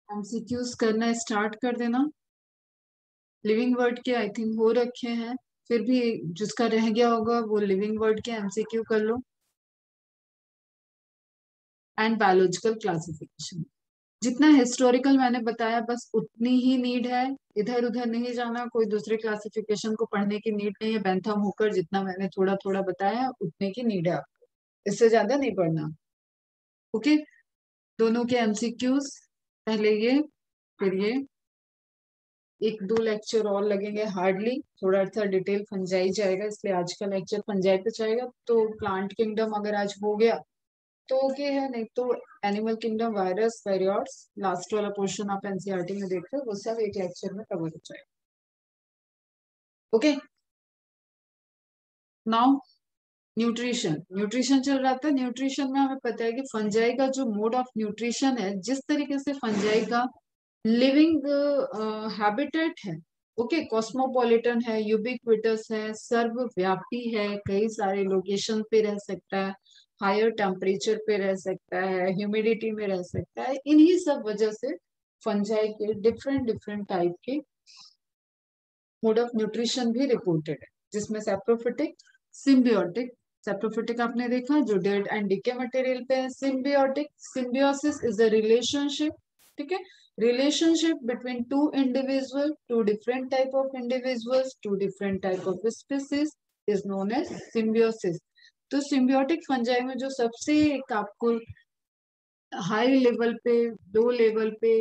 MCQs करना start कर देना। लिविंग वर्ड के आई थिंक हो रखे हैं, फिर भी जिसका रह गया होगा वो लिविंग वर्ड के एमसीक्यू कर लो। एंड बायोलॉजिकल क्लासिफिकेशन, जितना हिस्टोरिकल मैंने बताया बस उतनी ही नीड है, इधर उधर नहीं जाना, कोई दूसरे क्लासिफिकेशन को पढ़ने की नीड नहीं है। बेंथम होकर जितना मैंने थोड़ा थोड़ा बताया उतने की नीड है आपको, इससे ज्यादा नहीं पढ़ना। ओके, दोनों के एमसीक्यूज, पहले ये फिर ये, एक दो लेक्चर और लगेंगे हार्डली, थोड़ा सा डिटेल फंजाई जाएगा इसलिए आज का लेक्चर फंजाई पे जाएगा। तो प्लांट किंगडम अगर आज हो गया तो ओके है, नहीं तो एनिमल किंगडम, वायरस, वेरियोट्स, लास्ट वाला पोर्शन आप एनसीईआरटी में देख रहे हो वो सब एक लेक्चर में कवर हो जाएगा। Okay, now nutrition. न्यूट्रिशन चल रहा था, न्यूट्रिशन में हमें पता है कि फंजाई का जो मोड ऑफ न्यूट्रिशन है, जिस तरीके से फंजाई का लिविंग हैबिटेट है, ओके, कॉस्मोपॉलिटन है, यूबिक्विटस है, सर्वव्यापी है, कई सारे लोकेशन पे रह सकता है, हायर टेम्परेचर पे रह सकता है, ह्यूमिडिटी में रह सकता है, इन्हीं सब वजह से फंजाई के डिफरेंट डिफरेंट टाइप के मोड ऑफ न्यूट्रिशन भी रिपोर्टेड है, जिसमें सेप्रोफिटिक, सिम्बियोटिक। सेप्रोफिटिक आपने देखा जो डेड एंड डिके मटेरियल पे है। Symbiotic, symbiosis is a relationship, ठीक है, relationship between two individual, two different type of individuals, two different type of species is known as symbiosis. तो सिम्बियोटिक फंजाई में जो सबसे एक आपको हाई लेवल पे, लो लेवल पे,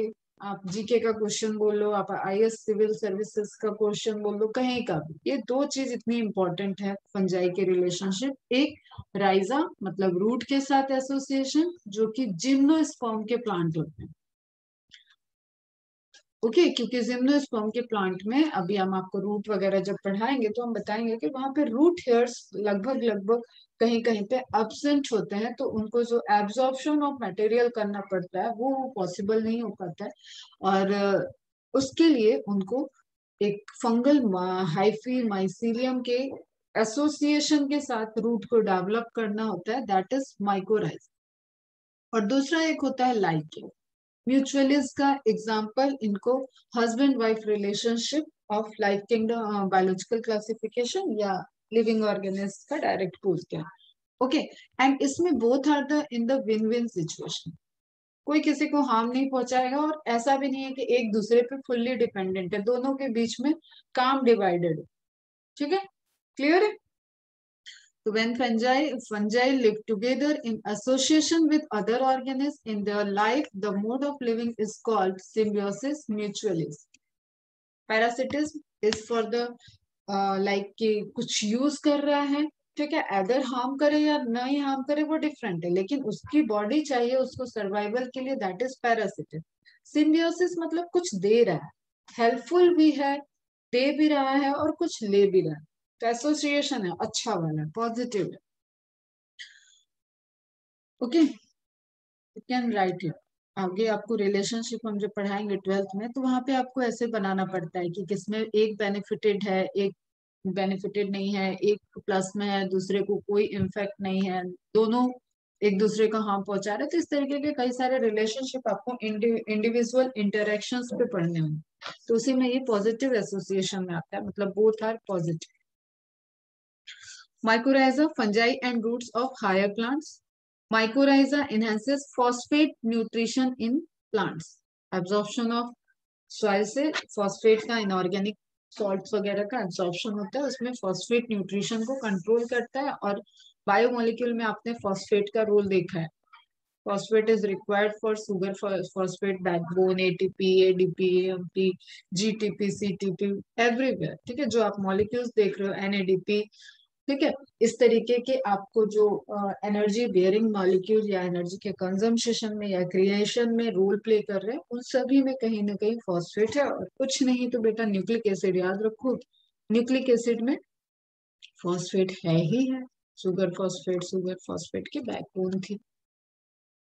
आप जीके का क्वेश्चन बोल लो, आप आईएएस सिविल सर्विसेज का क्वेश्चन बोल लो, कहीं का भी, ये दो चीज इतनी इंपॉर्टेंट है फंजाई के रिलेशनशिप। एक राइजा मतलब रूट के साथ एसोसिएशन, जो कि जिम्नोस्पर्म के प्लांट होते हैं। ओके, क्योंकि जिम्नोस्पर्म के प्लांट में अभी हम आपको रूट वगैरह जब पढ़ाएंगे तो हम बताएंगे कि वहां पे रूट हेयर्स लगभग लगभग कहीं कहीं पे एब्सेंट होते हैं, तो उनको जो एब्जॉर्प्शन ऑफ मटेरियल करना पड़ता है वो पॉसिबल नहीं हो पाता है। और उसके लिए उनको एक फंगल हाइफी माइसीलियम के एसोसिएशन के साथ रूट को डेवलप करना होता है, दैट इज माइकोराइज। और दूसरा एक होता है लाइकेन। म्यूचुअलिस्ट का एग्जाम्पल इनको husband wife relationship of life kingdom biological classification या लिविंग ऑर्गेनिज्म का डायरेक्ट बोलते हैं। ओके, एंड इसमें both are the in the win win situation, कोई किसी को हार्म नहीं पहुंचाएगा और ऐसा भी नहीं है कि एक दूसरे पे फुल्ली डिपेंडेंट है, दोनों के बीच में काम डिवाइडेड है। ठीक है, क्लियर है? So when fungi live together in association with other organisms in their life, the mode of living is called symbiosis mutualis. Parasitism is for the like कि कुछ यूज कर रहा है, ठीक है, अदर हार्म करे या नहीं हार्म करे वो डिफरेंट है, लेकिन उसकी बॉडी चाहिए उसको सर्वाइवल के लिए, दैट इज पैरासिटिक। सिम्बियोसिस मतलब कुछ दे रहा है, हेल्पफुल भी है, दे भी रहा है और कुछ ले भी रहा है, तो एसोसिएशन है, अच्छा वाला, पॉजिटिव है। Okay, you can write it. आगे आपको रिलेशनशिप हम जब पढ़ाएंगे 12th में तो वहां पे आपको ऐसे बनाना पड़ता है कि किसमें एक बेनिफिटेड है, एक बेनिफिटेड नहीं है, एक प्लस में है, दूसरे को कोई इम्फेक्ट नहीं है, दोनों एक दूसरे को हार्म पहुंचा रहे। तो इस तरीके के कई सारे रिलेशनशिप आपको इंडिविजुअल इंटरेक्शंस पे पढ़ने होंगे, तो उसी में ये पॉजिटिव एसोसिएशन में आता है, मतलब both are positive. Mycorrhiza, fungi and roots of higher plants. Mycorrhiza enhances phosphate nutrition in plants. Absorption of soil से phosphate का inorganic salts वगैरह का absorption होता है, उसमें phosphate nutrition को control करता है। और बायोमोलिक्यूल में आपने phosphate का रोल देखा है, phosphate is required for sugar phosphate backbone, ATP, ADP, AMP, GTP, CTP, everywhere, ठीक है, जो आप मॉलिक्यूल्स देख रहे हो, NADP, ठीक है, इस तरीके के आपको जो एनर्जी बेयरिंग मॉलिक्यूल या एनर्जी के कंजम्पशन में या क्रिएशन में रोल प्ले कर रहे हैं, उन सभी में कहीं ना कहीं फॉस्फेट है। और कुछ नहीं तो बेटा न्यूक्लिक एसिड याद रखो, न्यूक्लिक एसिड में फॉस्फेट है ही है, शुगर फॉस्फेट की बैकबोन थी।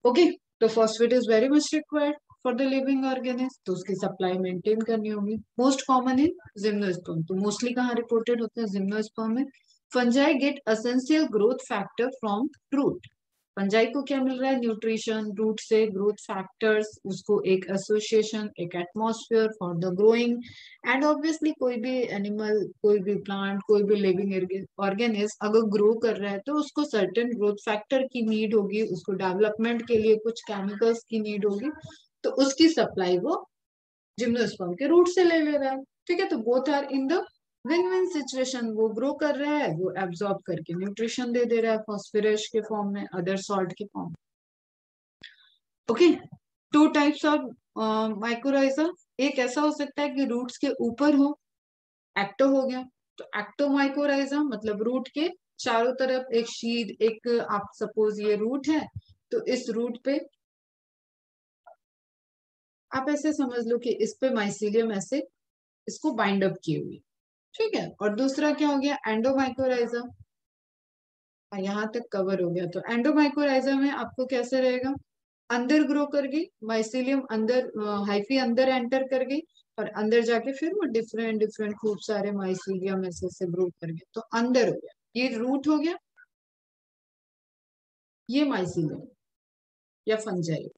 ओके, तो phosphate is very much required for the living organism, तो उसकी सप्लाई मेंटेन करनी होगी। मोस्ट कॉमन इन जिम्नोस्पर्म, तो मोस्टली कहाँ रिपोर्टेड होते हैं? जिम्नोस्पर्म में। Fungi get essential growth factor from root, fungi को क्या मिल रहा है? न्यूट्रिशन रूट से, ग्रोथ फैक्टर्स, उसको एक एसोसिएशन, एक atmosphere for the growing. And obviously कोई भी एनिमल, कोई भी प्लांट, कोई भी लिविंग ऑर्गेनिज्म अगर ग्रो कर रहा है तो उसको सर्टेन ग्रोथ फैक्टर की नीड होगी, उसको डेवलपमेंट के लिए कुछ केमिकल्स की नीड होगी, तो उसकी सप्लाई वो जिम्नोस्पर्म के रूट से ले रहा है। ठीक है, तो both are in the win win situation. वो ग्रो कर रहा है, वो एब्जॉर्ब करके न्यूट्रिशन दे दे रहा है फॉस्फोरस के फॉर्म में, अदर सॉल्ट के form. Okay, two types of mycorrhiza. एक ऐसा हो सकता है कि रूट्स के ऊपर हो, एक्टो हो गया। तो एक्टो माइक्रोराइजा मतलब रूट के चारों तरफ एक शीट, एक आप सपोज ये रूट है, तो इस रूट पे आप ऐसे समझ लो कि इस पे माइसीलियम ऐसे इसको बाइंड अप किए हुए। ठीक है, और दूसरा क्या हो गया? एंडोमाइकोराइजा। यहाँ तक कवर हो गया। तो एंडोमाइकोराइजा में आपको कैसे रहेगा? अंदर ग्रो कर गई माइसीलियम, अंदर हाइफी अंदर एंटर कर गई, और अंदर जाके फिर वो डिफरेंट डिफरेंट खूब सारे माइसीलियम ऐसे से ग्रो कर गए, तो अंदर हो गया। ये रूट हो गया, ये माइसीलियम या फंजाई।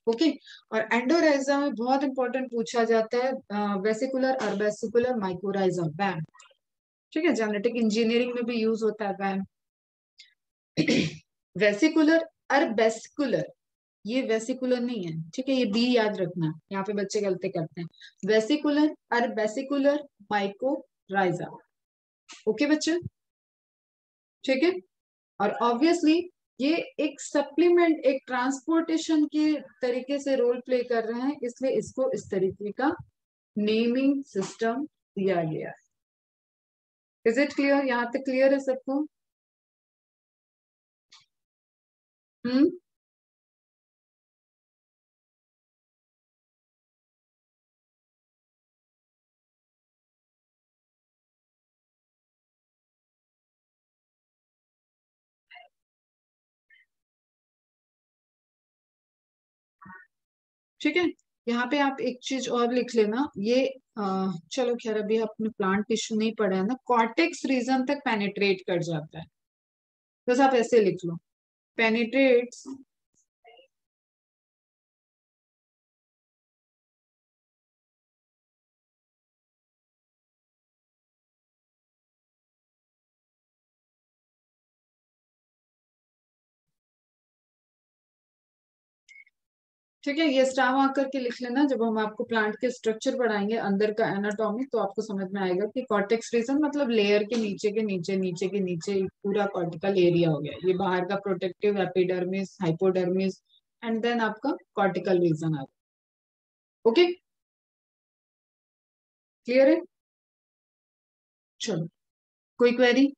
ओके, और एंडोराइजा में बहुत इंपॉर्टेंट पूछा जाता है वेसिकुलर अर्बेसिकुलर माइक्रोराइजा, वैम। ठीक है, जेनेटिक इंजीनियरिंग में भी यूज होता है वैम। वेसिकुलर अर्बेसिकुलर, ये वेसिकुलर नहीं है, ठीक है, ये बी याद रखना, यहाँ पे बच्चे गलती करते हैं। Vesicular अर्बेसिकुलर mycorrhiza. ओके बच्चे, ठीक है। और ऑब्वियसली ये एक सप्लीमेंट, एक ट्रांसपोर्टेशन के तरीके से रोल प्ले कर रहे हैं, इसलिए इसको इस तरीके का नेमिंग सिस्टम दिया गया है। Is it clear? यहाँ तक क्लियर है सबको? हम्म, ठीक है। यहाँ पे आप एक चीज और लिख लेना, ये चलो खैर अभी आपने प्लांट टिश्यू नहीं पढ़ा है ना, कॉर्टेक्स रीजन तक पेनिट्रेट कर जाता है, बस आप ऐसे लिख लो, पेनिट्रेट्स। ठीक है, ये स्टार मार्क करके लिख लेना, जब हम आपको प्लांट के स्ट्रक्चर पढ़ाएंगे अंदर का एनाटॉमी, तो आपको समझ में आएगा कि कॉर्टेक्स रीजन मतलब लेयर के नीचे के नीचे नीचे के नीचे पूरा कॉर्टिकल एरिया हो गया, ये बाहर का protective epidermis, hypodermis, and then आपका कॉर्टिकल रीजन आ गया। ओके, क्लियर है? चलो, कोई क्वेरी?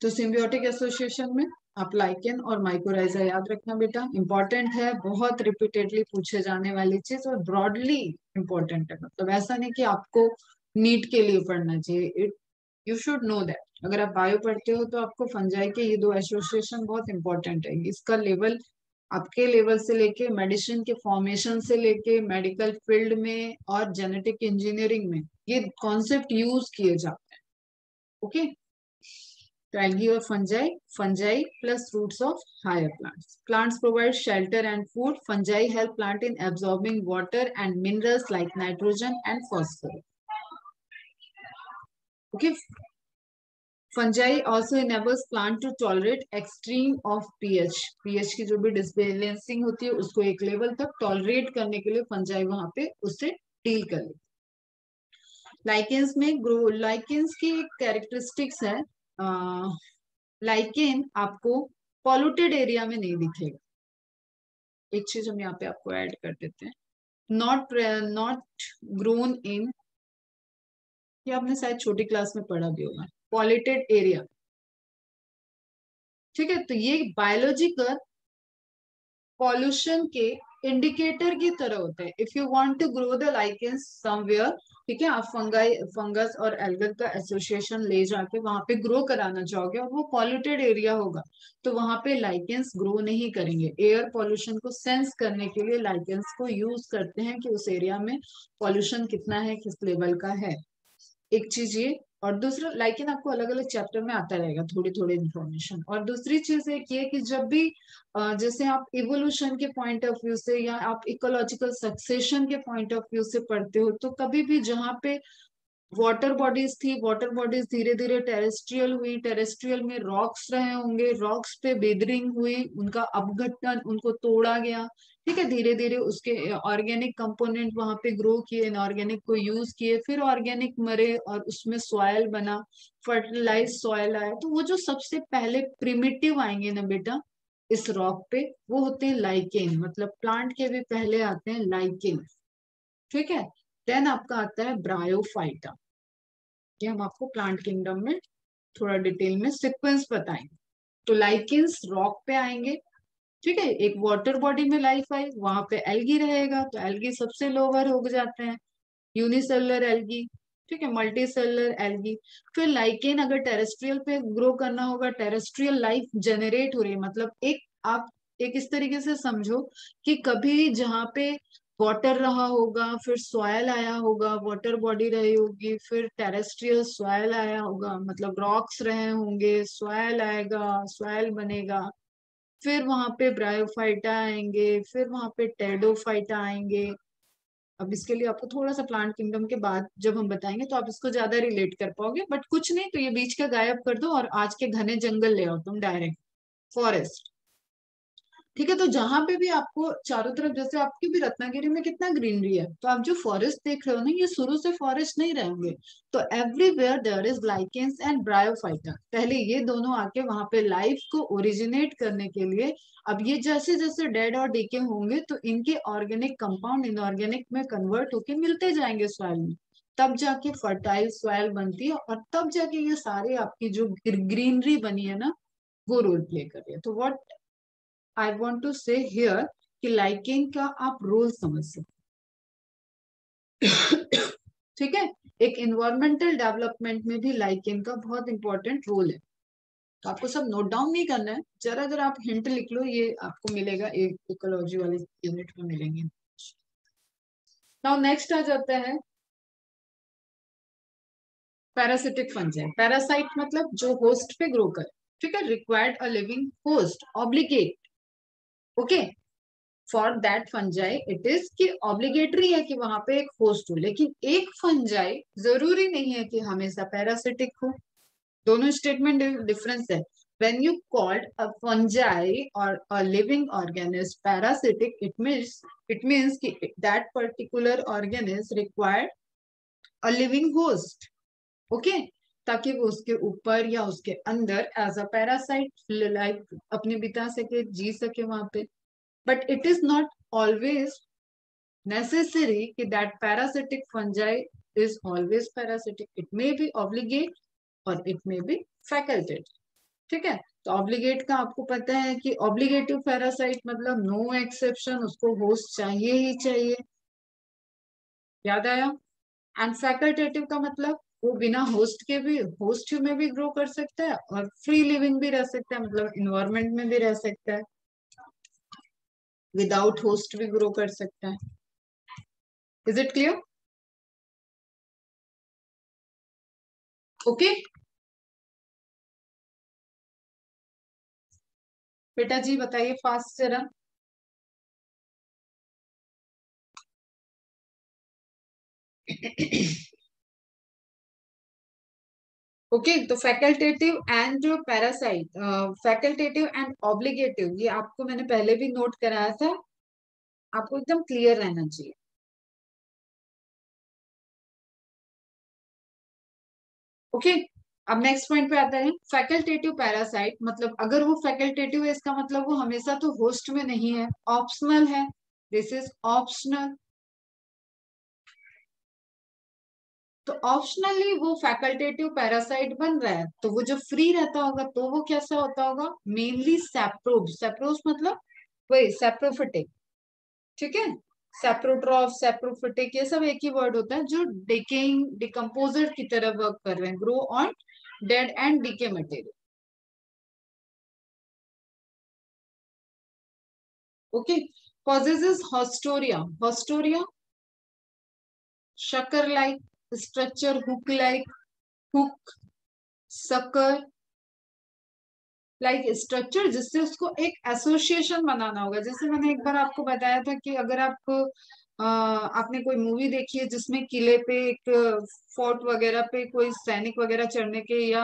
तो सिम्बियोटिक एसोसिएशन में आप लाइकेन और माइकोराइजा याद रखना बेटा, इंपॉर्टेंट है, बहुत रिपीटेडली पूछे जाने वाली चीज, और ब्रॉडली इंपॉर्टेंट है, मतलब ऐसा नहीं कि आपको नीट के लिए पढ़ना चाहिए, it you should know that. अगर आप बायो पढ़ते हो तो आपको फंजाई के ये दो एसोसिएशन बहुत इंपॉर्टेंट है, इसका लेवल आपके लेवल से लेके मेडिसिन के फॉर्मेशन से लेके मेडिकल फील्ड में और जेनेटिक इंजीनियरिंग में ये कॉन्सेप्ट यूज किए जाते हैं। ओके, तो algae or fungi, fungi plus roots of higher plants. Plants provide shelter and food. Fungi help plant in absorbing water and minerals like nitrogen and phosphorus. Okay, fungi also enables plant to tolerate extreme of pH. pH की जो भी disbalancing होती है उसको एक level तक tolerate करने के लिए fungi वहां पे उससे डील कर लेते हैं। लाइकेंस में ग्रो, लाइकेंस की एक कैरेक्टरिस्टिक्स है, लाइकेन आपको पॉल्यूटेड एरिया में नहीं दिखेगा। एक चीज हम यहाँ पे आपको ऐड कर देते हैं, नॉट नॉट ग्रोन इन, ये आपने शायद छोटी क्लास में पढ़ा भी होगा, पॉल्यूटेड एरिया। ठीक है, तो ये बायोलॉजिकल पॉल्यूशन के इंडिकेटर की तरह होते हैं। If you want to grow the lichens somewhere, ठीक है, आप फंगस और एल्गल का एसोसिएशन ले जाके वहां पे ग्रो कराना चाहोगे और वो पॉल्यूटेड एरिया होगा, तो वहां पे लाइकेंस ग्रो नहीं करेंगे। एयर पॉल्यूशन को सेंस करने के लिए लाइकेंस को यूज करते हैं कि उस एरिया में पॉल्यूशन कितना है, किस लेवल का है। एक चीज ये, और दूसरा लाइकिन आपको अलग अलग चैप्टर में आता रहेगा थोड़ी थोड़ी इन्फॉर्मेशन। और दूसरी चीज एक ये कि जब भी जैसे आप इवोल्यूशन के पॉइंट ऑफ व्यू से या आप इकोलॉजिकल सक्सेशन के पॉइंट ऑफ व्यू से पढ़ते हो, तो कभी भी जहाँ पे वाटर बॉडीज थी, वाटर बॉडीज धीरे धीरे टेरेस्ट्रियल हुई, टेरेस्ट्रियल में रॉक्स रहे होंगे, रॉक्स पे बेदरिंग हुई, उनका अपघटन, उनको तोड़ा गया, ठीक है, धीरे धीरे उसके ऑर्गेनिक कंपोनेंट वहां पे ग्रो किए, इनऑर्गेनिक को यूज किए, फिर ऑर्गेनिक मरे और उसमें सॉयल बना, फर्टिलाइज सॉयल आया। तो वो जो सबसे पहले प्रिमिटिव आएंगे ना बेटा इस रॉक पे, वो होते हैं लाइकेन, मतलब प्लांट के भी पहले आते हैं लाइकेन, ठीक है। देन आपका आता है ब्रायोफाइटा। ये हम आपको प्लांट किंगडम में थोड़ा डिटेल में सीक्वेंस बताएंगे। तो लाइकेंस रॉक पे आएंगे, ठीक है, एक वाटर बॉडी में लाइफ आई, वहां पे एल्गी रहेगा, तो एल्गी सबसे लोअर हो जाते हैं, यूनिसेलुलर एल्गी, ठीक है, मल्टी सेलुलर एल्गी। फिर लाइकेन अगर टेरेस्ट्रियल पे ग्रो करना होगा, टेरेस्ट्रियल लाइफ जनरेट हो रही है, मतलब एक आप एक इस तरीके से समझो कि कभी जहाँ पे वाटर रहा होगा, फिर सॉयल आया होगा, वाटर बॉडी रही होगी, फिर टेरेस्ट्रियल सॉयल आया होगा, मतलब रॉक्स रहे होंगे, सॉयल आएगा, सॉयल बनेगा, फिर वहां पे ब्रायोफाइटा आएंगे, फिर वहां पे टेडोफाइटा आएंगे। अब इसके लिए आपको थोड़ा सा प्लांट किंगडम के बाद जब हम बताएंगे तो आप इसको ज्यादा रिलेट कर पाओगे, बट कुछ नहीं तो ये बीच का गायब कर दो और आज के घने जंगल ले आओ तुम डायरेक्ट, फॉरेस्ट, ठीक है। तो जहां पे भी आपको चारों तरफ, जैसे आपकी भी रत्नागिरी में कितना ग्रीनरी है, तो आप जो फॉरेस्ट देख रहे हो ना, ये शुरू से फॉरेस्ट नहीं रहेंगे। तो everywhere there is lichens and bryophyta, पहले ये दोनों आके वहां पे लाइफ को ओरिजिनेट करने के लिए, अब ये जैसे जैसे डेड और डीके होंगे तो इनके ऑर्गेनिक कंपाउंड इनऑर्गेनिक में कन्वर्ट होके मिलते जाएंगे सॉइल में, तब जाके फर्टाइल सॉइल बनती है, और तब जाके ये सारे आपकी जो ग्रीनरी बनी है ना, वो रोल प्ले कर रही है। तो व्हाट आई वॉन्ट टू से हियर कि लाइकिंग का आप रोल समझ सकते ठीक है। एक इन्वायरमेंटल डेवलपमेंट में भी लाइकिंग का बहुत इंपॉर्टेंट रोल है। तो आपको सब नोट डाउन नहीं करना है, जरा जरा आप हिंट लिख लो, ये आपको मिलेगा एक इकोलॉजी वाले यूनिट में मिलेंगे। नाउ नेक्स्ट आ जाता है पैरासिटिक फंजाई। पैरासाइट मतलब जो होस्ट पे ग्रो करे, ठीक है, required a living host, obligate, okay, for that fungi it is कि ऑब्लिगेटरी है कि वहां पे एक होस्ट हो, लेकिन एक फंजाई जरूरी नहीं है कि हमेशा पैरासिटिक हो। दोनों स्टेटमेंट डिफरेंस है। when you called a fungi or a living organism parasitic, it means कि that particular organism required a living host, okay, ताकि वो उसके ऊपर या उसके अंदर एज अ पैरासाइट लाइफ अपने बिता सके, जी सके वहां पे। but it is not always necessary that parasitic fungi is always parasitic. It may be obligate or it may be facultative, ठीक है। तो ऑब्लिगेट का आपको पता है कि ऑब्लिगेटिव पैरासाइट मतलब नो एक्सेप्शन, उसको होस्ट चाहिए ही चाहिए, याद आया। एंड फैकल्टेटिव का मतलब वो बिना होस्ट के भी, होस्ट में भी ग्रो कर सकता है और फ्री लिविंग भी रह सकता है, मतलब इन्वायरमेंट में भी रह सकता है, विदाउट होस्ट भी ग्रो कर सकता है। Is it clear? ओके बेटा जी बताइए फास्ट जरा। ओके तो फैकल्टेटिव एंड जो पैरासाइट, फैकल्टेटिव एंड ऑब्लिगेटिव, ये आपको मैंने पहले भी नोट कराया था, आपको एकदम क्लियर रहना चाहिए। ओके अब नेक्स्ट पॉइंट पे आता है फैकल्टेटिव पैरासाइट, मतलब अगर वो फैकल्टेटिव है इसका मतलब वो हमेशा तो होस्ट में नहीं है, ऑप्शनल है, दिस इज ऑप्शनल। तो ऑप्शनली वो फैकल्टेटिव पैरासाइट बन रहा है, तो वो जो फ्री रहता होगा तो वो कैसा होता होगा, मेनली सैप्रोब, सैप्रोब मतलब वही सैप्रोफिटिक, ठीक है, सेप्रोट्रॉफ, सेप्रोफिटिक, ये सब एक ही वर्ड होता है जो डिकेइंग, डिकम्पोजर की तरह वर्क कर रहे हैं, grow on dead and decay material. Okay, causes is haustoria, haustoria sucker like structure, hook like, hook, sucker like structure, जिससे उसको एक एसोसिएशन बनाना होगा। जैसे मैंने एक बार आपको बताया था कि अगर आपको आपने कोई मूवी देखी है जिसमें किले पे एक फोर्ट वगैरह पे कोई सैनिक वगैरह चढ़ने के या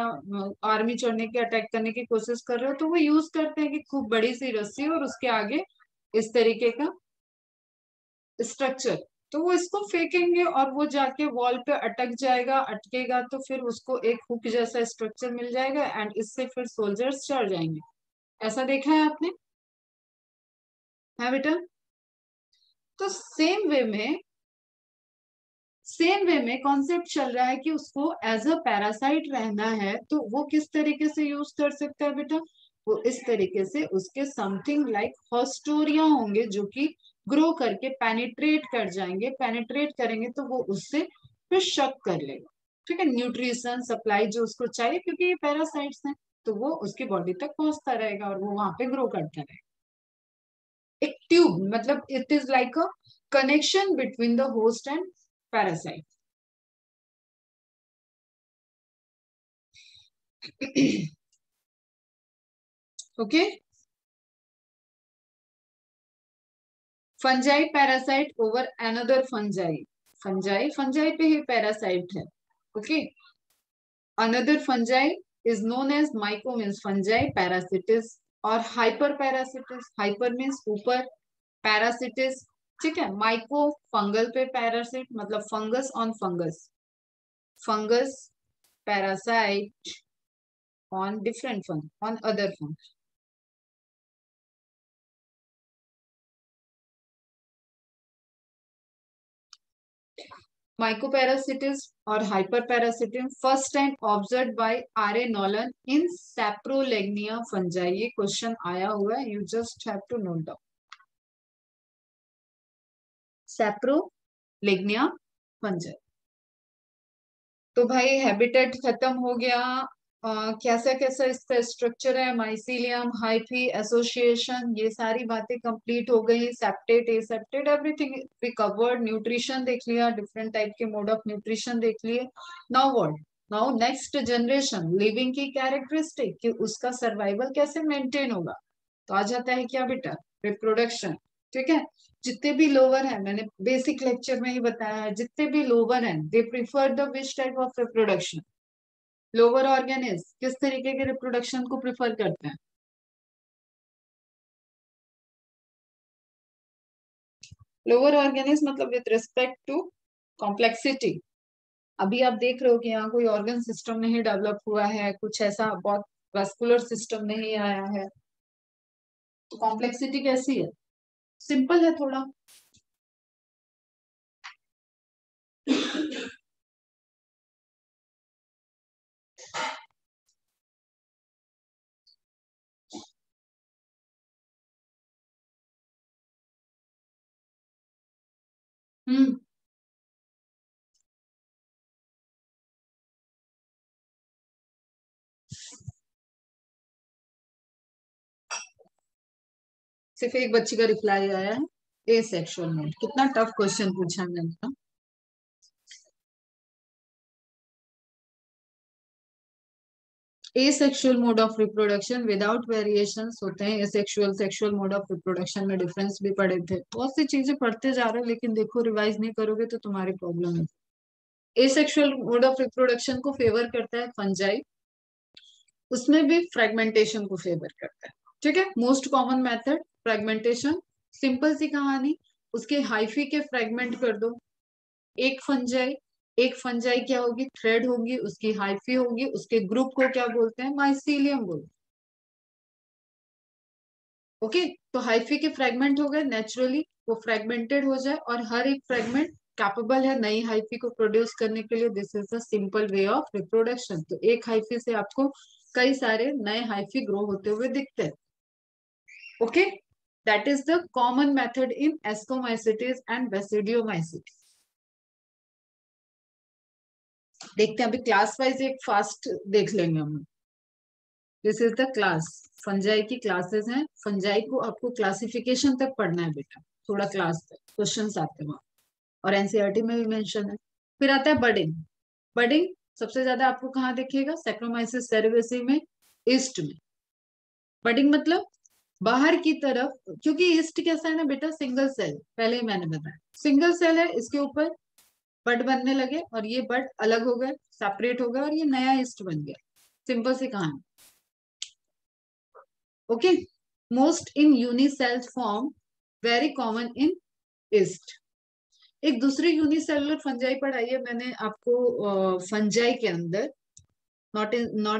आर्मी चढ़ने के, अटैक करने की कोशिश कर रहे हो, तो वो यूज करते हैं कि खूब बड़ी सी रस्सी और उसके आगे इस तरीके का स्ट्रक्चर, तो वो इसको फेंकेंगे और वो जाके वॉल पे अटक जाएगा, अटकेगा तो फिर उसको एक हुक जैसा स्ट्रक्चर मिल जाएगा एंड इससे फिर सोल्जर्स चढ़ जाएंगे। ऐसा देखा है आपने? है बेटा? तो सेम वे में कॉन्सेप्ट चल रहा है कि उसको एज अ पैरासाइट रहना है, तो वो किस तरीके से यूज कर सकता है बेटा? वो इस तरीके से उसके समथिंग लाइक हॉस्टोरिया होंगे जो कि ग्रो करके पेनिट्रेट कर जाएंगे, पेनिट्रेट करेंगे तो वो उससे फिर शक कर लेगा। ठीक है, न्यूट्रिशन सप्लाई जो उसको चाहिए, क्योंकि ये पैरासाइट्स हैं, तो वो उसकी बॉडी तक पहुंचता रहेगा और वो वहां पे ग्रो करता रहेगा। एक ट्यूब, मतलब it is like a connection between the host and parasite. Okay, fungi parasite over another fungi, fungi fungi पे ही पैरासाइट है। Okay, another fungi is known as myco, means fungi, parasitism और hyper parasitism, hyper means ऊपर, parasitism, ठीक है, myco fungal पे parasite, मतलब fungus on fungus, fungus parasite on different fung on other fungus। Mycoparaसिटिस और hyperparasitism first time observed by R.A. Nolan in Saprolegnia fungi। ये question आया हुआ है, you just have to note down। Saprolegnia fungi। तो भाई habitat खत्म हो गया, कैसा कैसा इसका स्ट्रक्चर है, माइसीलियम, हाइफी, एसोसिएशन, ये सारी बातें कंप्लीट हो गई, septate, aseptate, everything we covered, nutrition देख लिया, डिफरेंट टाइप के मोड ऑफ न्यूट्रिशन देख लिए। Now what? Now next generation living की कैरेक्टरिस्टिक कि उसका सर्वाइवल कैसे मेंटेन होगा, तो आ जाता है क्या बेटा? रिप्रोडक्शन। ठीक है, जितने भी लोअर है, मैंने बेसिक लेक्चर में ही बताया है, जितने भी लोअर हैं they prefer the which type of reproduction? Lower organism किस तरीके के रिप्रोडक्शन को प्रिफर करते हैं? लोअर ऑर्गेनिज मतलब विथ रिस्पेक्ट टू कॉम्प्लेक्सिटी। अभी आप देख रहे हो कि यहाँ कोई ऑर्गन सिस्टम नहीं डेवलप हुआ है, कुछ ऐसा बहुत वैस्कुलर सिस्टम नहीं आया है, तो कॉम्प्लेक्सिटी कैसी है? सिंपल है थोड़ा। हम्म, सिर्फ एक बच्ची का रिप्लाई आया है, ए सेक्सुअल मोड। कितना टफ क्वेश्चन पूछा मैंने। Asexual mode of reproduction without variations होते हैं asexual, sexual mode of reproduction में डिफरेंस भी पढ़े थे, बहुत सी चीजें पढ़ते जा रहे हो, लेकिन देखो रिवाइज नहीं करोगे तो तुम्हारी प्रॉब्लम है। एसेक्सुअल मोड ऑफ रिप्रोडक्शन को फेवर करता है फंजाई, उसमें भी फ्रेगमेंटेशन को फेवर करता है। ठीक है, most common method fragmentation, simple सी कहानी, उसके हाइफी के फ्रेगमेंट कर दो, एक फंजाई, एक फंजाई क्या होगी? थ्रेड होगी, उसकी हाइफी होगी, उसके ग्रुप को क्या बोलते हैं? माइसीलियम बोलते हैं। ओके, तो हाइफी के फ्रेगमेंट हो गए, नेचुरली वो फ्रेगमेंटेड हो जाए और हर एक फ्रेगमेंट कैपेबल है नई हाइफी को प्रोड्यूस करने के लिए। This is the simple way of reproduction. तो एक हाइफी से आपको कई सारे नए हाइफी ग्रो होते हुए दिखते हैं। Okay, that is the common method in ascomycetes and basidiomycetes. देखते हैं अभी क्लास वाइज एक फास्ट देख लेंगे हम। This is the class, fungi की क्लासेस हैं। फंजाई को आपको क्लासिफिकेशन तक पढ़ना है बेटा, थोड़ा क्लास तक क्वेश्चंस आते हैं वहां, और एनसीईआरटी में भी मेंशन है। फिर आता है बडिंग। बडिंग सबसे ज्यादा आपको कहाँ दिखेगा? सैक्रोमाइसिस सेरेवेसी में, ईस्ट में। बडिंग मतलब बाहर की तरफ, क्योंकि ईस्ट कैसा है ना बेटा, सिंगल सेल, पहले ही मैंने बताया सिंगल सेल है, इसके ऊपर बड बनने लगे और ये बड अलग हो गए, सेपरेट हो गए और ये नया ईस्ट बन गया। सिंपल सी कहानी। Okay, most in unicell form, very common in east. एक दूसरी यूनिसेलुलर फंजाई पढ़ाई है मैंने आपको फंजाई के अंदर, not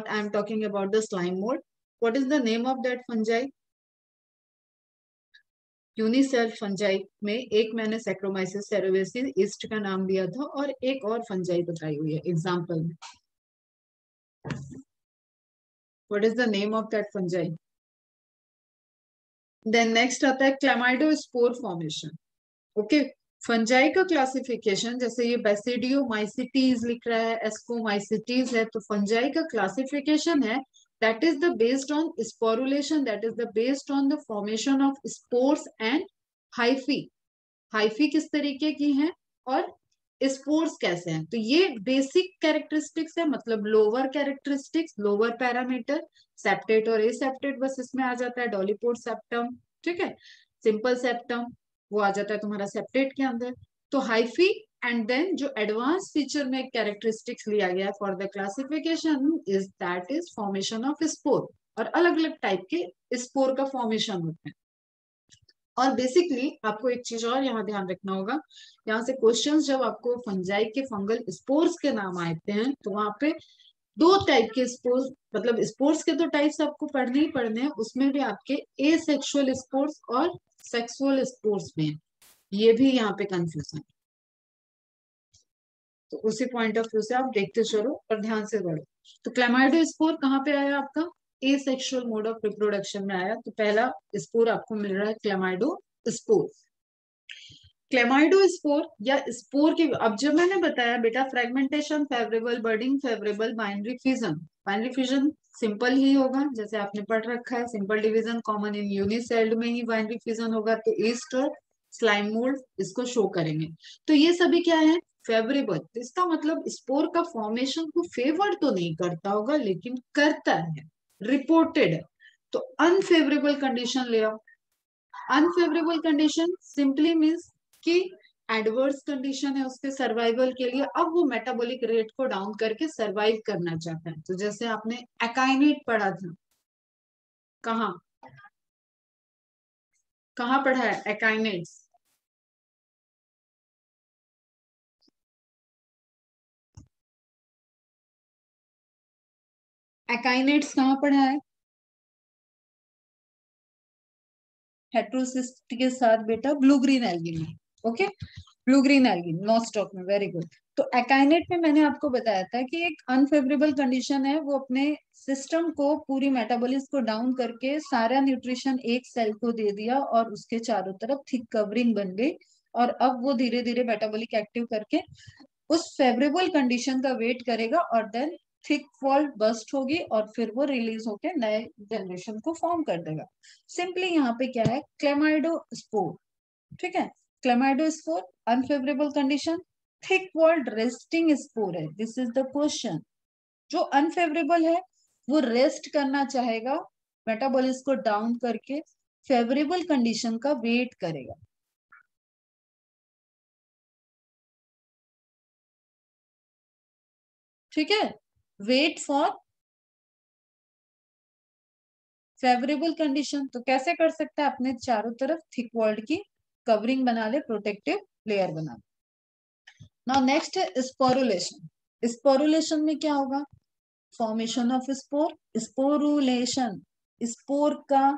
I am talking about the slime mode. What is the name of that fungi? Unicell fungi में एक मैंने सैक्रोमाइसिस सेरेवेसिस ईस्ट का नाम दिया था, और एक और फंजाई बताई हुई है एग्जाम्पल में। What is the name of that fungi? Then next आता है क्लेमाइडोस्पोर फॉर्मेशन। ओके, फंजाई का क्लासिफिकेशन, जैसे ये बेसिडियोमाइसिटीज लिख रहा है, एस्कोमाइसिटीज है, तो फंजाई का क्लासिफिकेशन है that is the based on sporulation, that is the based on the formation of spores and hyphae। Hyphae किस तरीके की हैं और स्पोर्स कैसे हैं, तो ये बेसिक कैरेक्टरिस्टिक्स है, मतलब lower characteristics, lower parameter, septate और एसेप्टेट बस इसमें आ जाता है, डॉलीपोर सेप्टम, ठीक है, सिंपल सेप्टम वो आ जाता है तुम्हारा सेप्टेट के अंदर। तो हाइफी एंड देन जो एडवांस फीचर में कैरेक्टरिस्टिक्स लिया गया for the classification is that is formation of spore, और अलग अलग टाइप के स्पोर का फॉर्मेशन होता है। और बेसिकली आपको एक चीज और यहाँ ध्यान रखना होगा, यहाँ से क्वेश्चंस जब आपको फंजाई के फंगल स्पोर्स के नाम आते हैं तो वहां पे दो टाइप के स्पोर्स, मतलब स्पोर्स के दो टाइप्स आपको पढ़ने ही पढ़ने हैं, उसमें भी आपके एसेक्सुअल स्पोर्स और सेक्सुअल स्पोर्स में, ये भी यहाँ पे कंफ्यूजन। तो उसी पॉइंट ऑफ व्यू से आप देखते चलो और ध्यान से पढ़ो। तो क्लेमाइडोस्पोर कहाँ पे आया आपका? एसेक्सुअल मोड ऑफ रिप्रोडक्शन में आया। तो पहला स्पोर आपको मिल रहा है क्लेमाइडोस्पोर। क्लेमाइडोस्पोर या स्पोर की, अब जब मैंने बताया बेटा fragmentation favourable, budding favourable, binary fusion, binary fusion simple ही होगा जैसे आपने पढ़ रखा है, simple division common in unicelled में ही बाइनरी फ्यूजन होगा, तो ईस्ट और स्लाइम मोल्ड इसको शो करेंगे। तो ये सभी क्या है? फेवरेबल। तो इसका मतलब स्पोर का फॉर्मेशन को फेवर तो नहीं करता होगा लेकिन करता है, रिपोर्टेड है। तो अनफेवरेबल कंडीशन ले आओ। अनफेवरेबल कंडीशन सिंपली मीन्स कि एडवर्स कंडीशन है उसके सर्वाइवल के लिए, अब वो मेटाबॉलिक रेट को डाउन करके सर्वाइव करना चाहता है। तो जैसे आपने एकाइनेट पढ़ा था, कहाँ कहाँ पढ़ा है एकाइनेट्स? एकाइनेट्स कहाँ पढ़ा है? हेट्रोसिस्ट के साथ बेटा ब्लू ग्रीन एल्गी में। Okay, blue green algae nostoc में, वेरी गुड। तो एकाइनेट में मैंने आपको बताया था कि एक अनफेवरेबल कंडीशन है, वो अपने सिस्टम को पूरी मेटाबॉलिज्म को डाउन करके सारा न्यूट्रिशन एक सेल को दे दिया और उसके चारों तरफ थिक कवरिंग बन गई, और अब वो धीरे धीरे मेटाबॉलिक एक्टिव करके उस फेवरेबल कंडीशन का वेट करेगा और देन थिक वॉल बस्ट होगी और फिर वो रिलीज होकर नए जनरेशन को फॉर्म कर देगा। सिंपली यहाँ पे क्या है? क्लेमाइडोस्पोर, ठीक है, chlamydospore unfavourable condition, thick walled resting spore है। This is the question. जो अनफेवरेबल है वो रेस्ट करना चाहेगा, मेटाबॉलिज्म को डाउन करके फेवरेबल कंडीशन का वेट करेगा। ठीक है, वेट फॉर फेवरेबल कंडीशन। तो कैसे कर सकता है? अपने चारों तरफ थिक वॉल्ड की कवरिंग बना ले, प्रोटेक्टिव लेयर बना ले। नाउ नेक्स्ट है स्पोरुलेशन। स्पोरुलेशन में क्या होगा? Formation of spore, sporulation spore का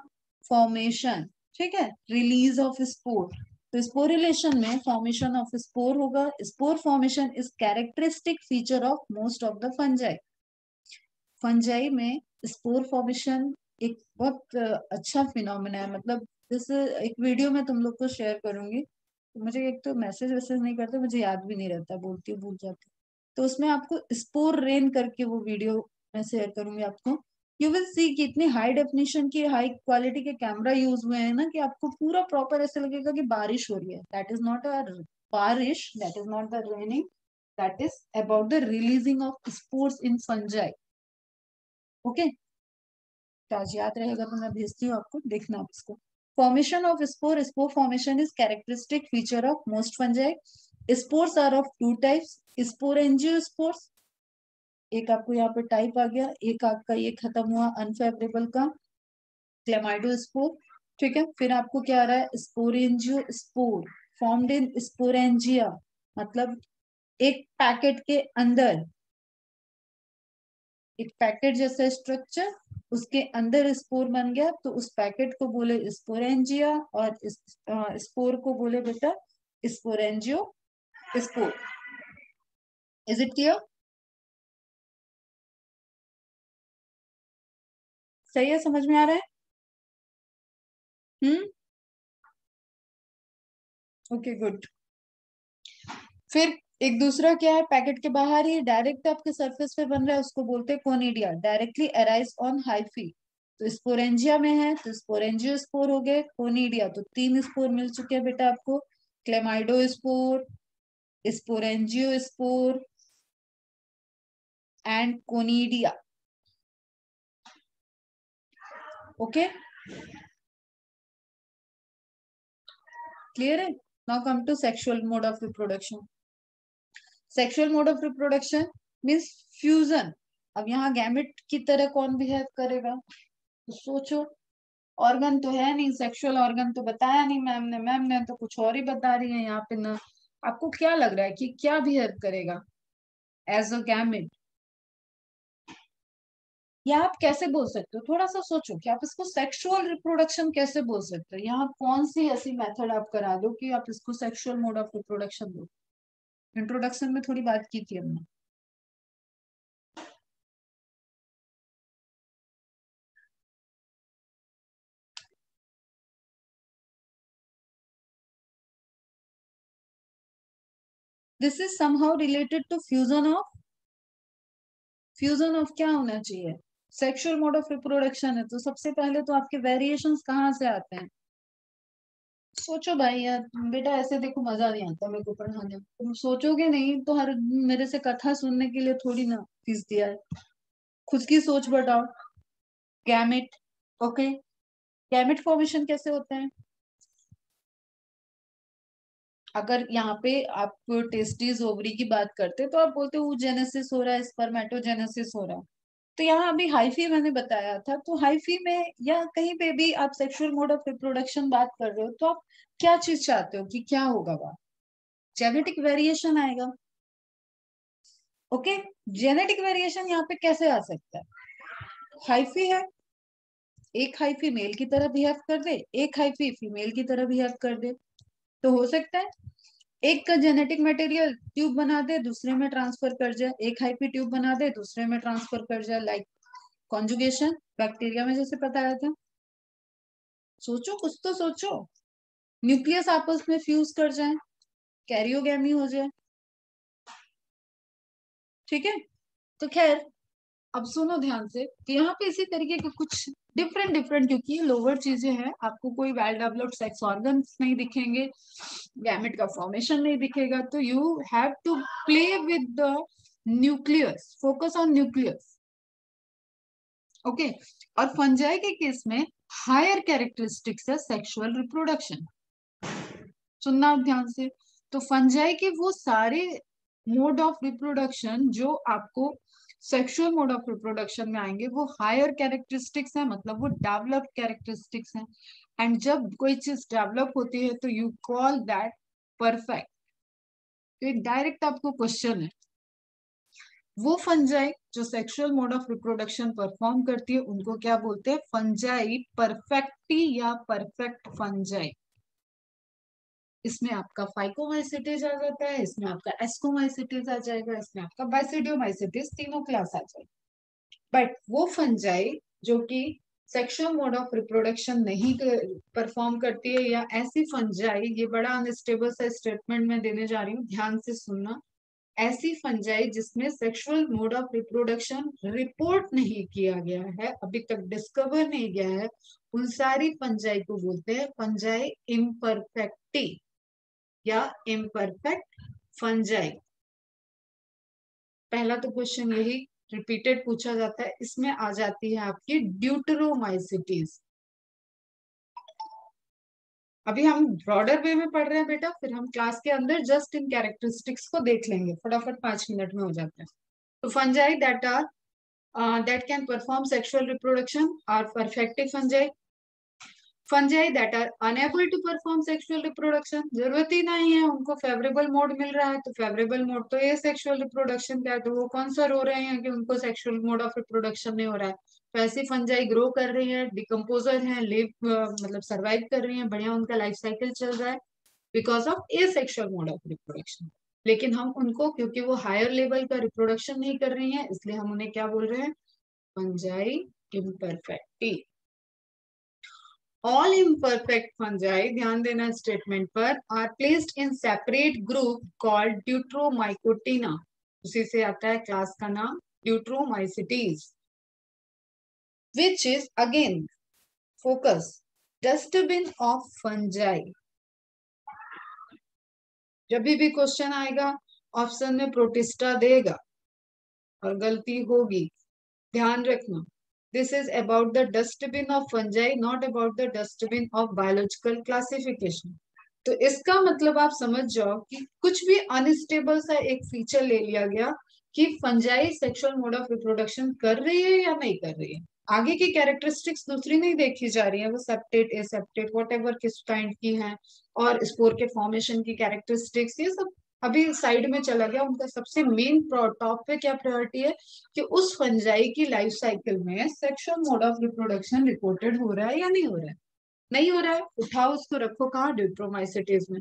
फॉर्मेशन, ठीक है, रिलीज ऑफ स्पोर। तो स्पोरुलेशन में फॉर्मेशन ऑफ स्पोर होगा। Spore formation is characteristic feature of most of the fungi. Fungi में स्पोर फॉर्मेशन एक बहुत अच्छा फिनोमेना है, मतलब जैसे एक वीडियो में तुम लोग को शेयर करूंगी, तो मुझे एक तो मैसेज वैसेज नहीं करते, मुझे याद भी नहीं रहता, बोलती हूँ भूल जाती हूँ। तो उसमें आपको स्पोर रेन करके वो वीडियो मैं शेयर करूंगी आपको। यू विल सी कि इतनी हाई डेफिनेशन की हाई क्वालिटी के कैमरा यूज हुए हैं ना, कि आपको पूरा प्रॉपर ऐसे लगेगा कि बारिश हो रही है। दैट इज नॉट अ बारिश, that is not the raining, that is about the releasing of spores in fungi. Okay, तो आज याद रहेगा तो मैं भेजती हूँ आपको, देखना आप इसको। Formation of spore, spore formation is characteristic feature of most fungi. Spores are of two types, sporangiospores, एक आपको यहाँ पे टाइप आ गया, एक आपका ये खत्म हुआ अनफेवरेबल का क्लेमाइडो स्पोर। ठीक है, फिर आपको क्या आ रहा है, स्पोरेंजियो स्पोर फॉर्म्ड इन स्पोरेंजिया, मतलब एक पैकेट के अंदर, एक पैकेट जैसा स्ट्रक्चर, उसके अंदर स्पोर बन गया, तो उस पैकेट को बोले स्पोरेंजिया, और इस स्पोर को बोले बेटा स्पोरेंजियो स्पोर। Is it clear? सही है, समझ में आ रहा है? हम्म, ओके गुड। फिर एक दूसरा क्या है, पैकेट के बाहर ही डायरेक्ट आपके सरफेस पे बन रहा है, उसको बोलते हैं conidia, directly arise on hyphae. तो स्पोरेंजिया में है तो स्पोरेंजियो स्पोर हो गए, कोनिडिया तो तीन स्पोर मिल चुके हैं बेटा आपको, chlamydospore, sporangiospore and conidia. Okay, clear है? Now come to sexual mode of reproduction. Sexual mode of reproduction means fusion. अब यहाँ गैमेट की तरह कौन बिहेव करेगा, तो सोचो। ऑर्गन तो है नहीं, सेक्सुअल ऑर्गन तो बताया नहीं मैम ने तो कुछ और ही बता रही है यहाँ पे ना। आपको क्या लग रहा है कि क्या बिहेव करेगा एज अ गैमेट? या आप कैसे बोल सकते हो, थोड़ा सा सोचो कि आप इसको सेक्सुअल रिप्रोडक्शन कैसे बोल सकते हो। यहाँ कौन सी ऐसी मेथड आप करा दो कि आप इसको सेक्सुअल मोड ऑफ रिप्रोडक्शन दो। इंट्रोडक्शन में थोड़ी बात की थी हमने। This is somehow related to fusion of क्या होना चाहिए, सेक्सुअल मोड ऑफ रिप्रोडक्शन है, तो सबसे पहले तो आपके वेरिएशंस कहाँ से आते हैं? सोचो भाई यार, बेटा ऐसे देखो मजा नहीं आता मेरे को पढ़ाने में। तुम सोचोगे नहीं तो हर मेरे से कथा सुनने के लिए थोड़ी ना फीस दिया है। खुद की सोच बताओ। गैमेट, ओके, गैमेट फॉर्मेशन कैसे होता है? अगर यहाँ पे आप टेस्टिस ओवरी की बात करते तो आप बोलते हो जेनेसिस हो रहा है, स्पर्मेटोजेनेसिस हो रहा है। तो यहाँ अभी हाइफी मैंने बताया था, तो हाइफी में या कहीं पे भी आप सेक्सुअल मोड ऑफ रिप्रोडक्शन बात कर रहे हो, तो आप क्या चीज चाहते हो कि क्या होगा वहाँ? जेनेटिक वेरिएशन आएगा। ओके, जेनेटिक वेरिएशन यहाँ पे कैसे आ सकता है? हाइफी है, एक हाइफी मेल की तरह बिहेव कर दे, एक हाइफी फीमेल की तरह बिहेव कर दे, तो हो सकता है एक का जेनेटिक मटेरियल ट्यूब बना दे दूसरे में ट्रांसफर कर जाए, एक हाइपी ट्यूब बना दे दूसरे में ट्रांसफर कर जाए, लाइक कॉन्जुगेशन बैक्टीरिया में जैसे बताया था। सोचो, कुछ तो सोचो। न्यूक्लियस आपस में फ्यूज कर जाए, कैरियोगेमी हो जाए। ठीक है, तो खैर अब सुनो ध्यान से कि यहाँ पे इसी तरीके के कुछ डिफरेंट डिफरेंट, क्योंकि लोअर चीजें हैं, आपको कोई वेल डेवलप्ड सेक्स ऑर्गन्स नहीं दिखेंगे, गैमेट का फॉर्मेशन नहीं दिखेगा, तो you have to play with the nucleus, focus on nucleus. Okay, और फंजाई के केस में हायर कैरेक्टरिस्टिक्स है सेक्सुअल रिप्रोडक्शन। सुनना आप ध्यान से। तो फंजाई के वो सारे मोड ऑफ रिप्रोडक्शन जो आपको सेक्सुअल मोड ऑफ रिप्रोडक्शन में आएंगे वो हायर कैरेक्टरिस्टिक्स है, मतलब वो डेवलप्ड कैरेक्टरिस्टिक्स हैं। एंड जब कोई चीज डेवलप होती है तो यू कॉल दैट परफेक्ट। तो एक डायरेक्ट आपको क्वेश्चन है, वो फंजाई जो sexual mode of reproduction perform करती है उनको क्या बोलते हैं? फंजाई परफेक्टी या परफेक्ट फंजाई। इसमें आपका फाइकोमाइसिटीज आ जाता है, इसमें आपका एस्कोमाइसिटीज आ जाएगा, इसमें आपका बाइसिडियोमाइसिटीज, तीनों क्लास आ जाएगा। बट वो फंजाई जो कि सेक्सुअल मोड ऑफ रिप्रोडक्शन नहीं परफॉर्म करती है, या ऐसी फंजाई, ये बड़ा अनस्टेबल सा स्टेटमेंट मैं देने जा रही हूँ, ध्यान से सुनना, ऐसी फंजाई जिसमें sexual mode of reproduction report नहीं किया गया है, अभी तक डिस्कवर नहीं गया है, उन सारी फंजाई को बोलते हैं फंजाई इम्परफेक्टी या इम्परफेक्ट फंजाई। पहला तो क्वेश्चन यही रिपीटेड पूछा जाता है, इसमें आ जाती है आपकी ड्यूटेरोमाइसिटीज। अभी हम ब्रॉडर वे में पढ़ रहे हैं बेटा, फिर हम क्लास के अंदर जस्ट इन कैरेक्टरिस्टिक्स को देख लेंगे, फटाफट 5 मिनट में हो जाता है। तो fungi that can perform sexual reproduction are perfective fungi. Fungi that are unable to perform sexual reproduction, जरूरत ही नहीं है, उनको फेवरेबल मोड मिल रहा है, तो फेवरेबल मोड तो ये सेक्सुअल रिप्रोडक्शन का है, तो वो कौन सा रो रहे हैं कि उनको सेक्सुअल मोड ऑफ रिप्रोडक्शन नहीं हो रहा है। तो ऐसी फंजाई ग्रो कर रही है, डिकम्पोजर है, लिव मतलब सर्वाइव कर रही है, बढ़िया उनका लाइफ साइकिल चल रहा है because of A sexual mode of reproduction. लेकिन हम उनको, क्योंकि वो हायर लेवल का रिप्रोडक्शन नहीं कर रही है, इसलिए हम उन्हें क्या बोल रहे हैं, fungi imperfecti. All imperfect fungi, ध्यान देना स्टेटमेंट पर, are placed in separate group called Deuteromycotina, उसी से आता है क्लास का नाम Deuteromycetes, which is again focus dustbin of fungi. जब भी क्वेश्चन आएगा ऑप्शन में प्रोटिस्टा देगा और गलती होगी, ध्यान रखना, this is about the dustbin of fungi, not about the dustbin of biological classification. तो इसका मतलब आप समझ जाओ कि कुछ भी अनस्टेबल सा एक फीचर ले लिया गया कि fungi sexual mode of reproduction कर रही है या नहीं कर रही है, आगे की कैरेक्टरिस्टिक्स दूसरी नहीं देखी जा रही है, वो सेप्टेट एसेप्टेट व्हाटएवर किस काइंड की है, और स्पोर के फॉर्मेशन की कैरेक्टरिस्टिक्स, ये सब अभी साइड में चला गया। उनका सबसे मेन टॉप पे क्या प्रायोरिटी है कि उस फंजाई की लाइफ साइकिल में sexual mode of reproduction reported हो रहा है या नहीं हो रहा है। नहीं हो रहा है, उठाओ उसको, रखो कहाँ, ड्यूट्रोमाइसिटीज में।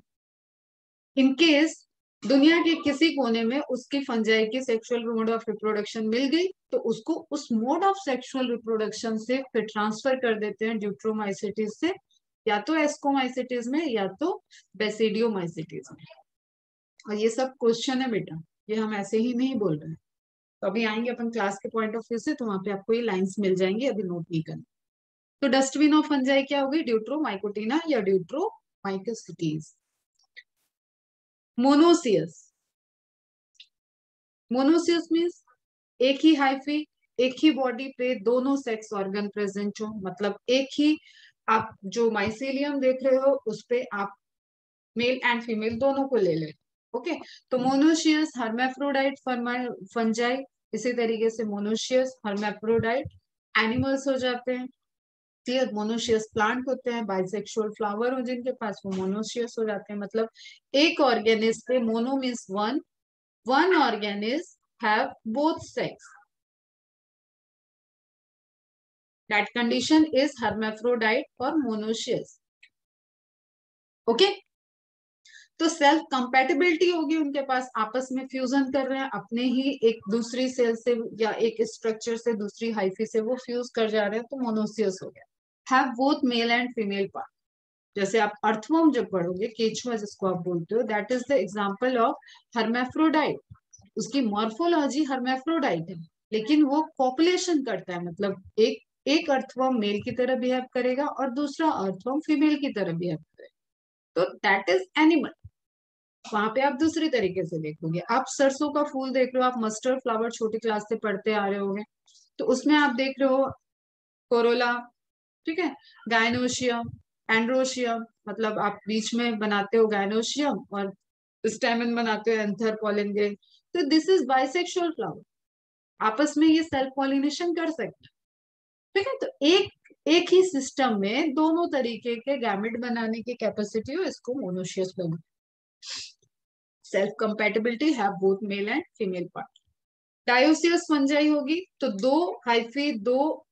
इनकेस दुनिया के किसी कोने में उसकी फंजाई की सेक्सुअल मोड ऑफ रिप्रोडक्शन मिल गई, तो उसको उस मोड ऑफ सेक्सुअल रिप्रोडक्शन से फिर ट्रांसफर कर देते हैं ड्यूट्रोमाइसिटीज से, या तो एस्कोमाइसिटीज में या तो बेसिडियोमाइसिटीज में। और ये सब क्वेश्चन है बेटा, ये हम ऐसे ही नहीं बोल रहे हैं। तो अभी आएंगे अपन क्लास के पॉइंट ऑफ व्यू से, तो वहां पे आपको ये लाइंस मिल जाएंगी, अभी नोट नहीं करना। तो डस्टबिन ऑफ फंजाई क्या होगी, ड्यूट्रोमाइकोटिना या ड्यूट्रोमाइकोसिटीज। मोनोसियस, मोनोसियस मीन्स एक ही हाइफी, एक ही बॉडी पे दोनों सेक्स ऑर्गन प्रेजेंट हो, मतलब एक ही, आप जो माइसीलियम देख रहे हो उस पे आप मेल एंड फीमेल दोनों को ले ले, ओके। तो मोनोशियस हर्मेफ्रोडाइट फंजाई, इसी तरीके से मोनोशियस हर्मेफ्रोडाइट एनिमल्स हो जाते हैं, क्लियर। मोनोशियस प्लांट होते हैं, बाइसेक्सुअल फ्लावर हो जिनके पास, वो मोनोशियस हो जाते हैं। मतलब एक ऑर्गेनिज पे, mono means one, one organism have both sex, that condition is hermaphrodite और मोनोशियस, ओके। तो सेल्फ कंपैटिबिलिटी होगी उनके पास, आपस में फ्यूजन कर रहे हैं, अपने ही एक दूसरी सेल से या एक स्ट्रक्चर से दूसरी हाइफी से वो फ्यूज कर जा रहे हैं, तो मोनोसियस हो गया। Have both male and female part, जैसे आप अर्थवर्म जब पढ़ोगे, केचुआ जिसको आप बोलते हो, that is the example of hermaphrodite, उसकी मॉर्फोलॉजी hermaphrodite है, लेकिन वो पॉपुलेशन करता है, मतलब एक अर्थवर्म मेल की तरह बिहेव करेगा और दूसरा अर्थवर्म फीमेल की तरह बिहेव करेगा, तो दैट इज एनिमल। वहां पे आप दूसरी तरीके से देखोगे, आप सरसों का फूल देख रहे हो, आप मस्टर्ड फ्लावर छोटी क्लास से पढ़ते आ रहे होंगे, तो उसमें आप देख रहे हो कोरोला, ठीक है, गायनोशियम, एंड्रोशियम, मतलब आप बीच में बनाते हो गायनोशियम और स्टेमन बनाते हो एंथर पॉलिन ग्रेन, तो दिस इज बाइसेक्सुअल फ्लावर, आपस में ये सेल्फ पॉलिनेशन कर सकते हैं, ठीक है। तो एक ही सिस्टम में दोनों तरीके के गैमेट बनाने की कैपेसिटी हो, इसको मोनोशियस बना। सेल्फ कंपैटिबिलिटी है both male and female part. Dioecious fungi होगी तो दो हाइफी, दो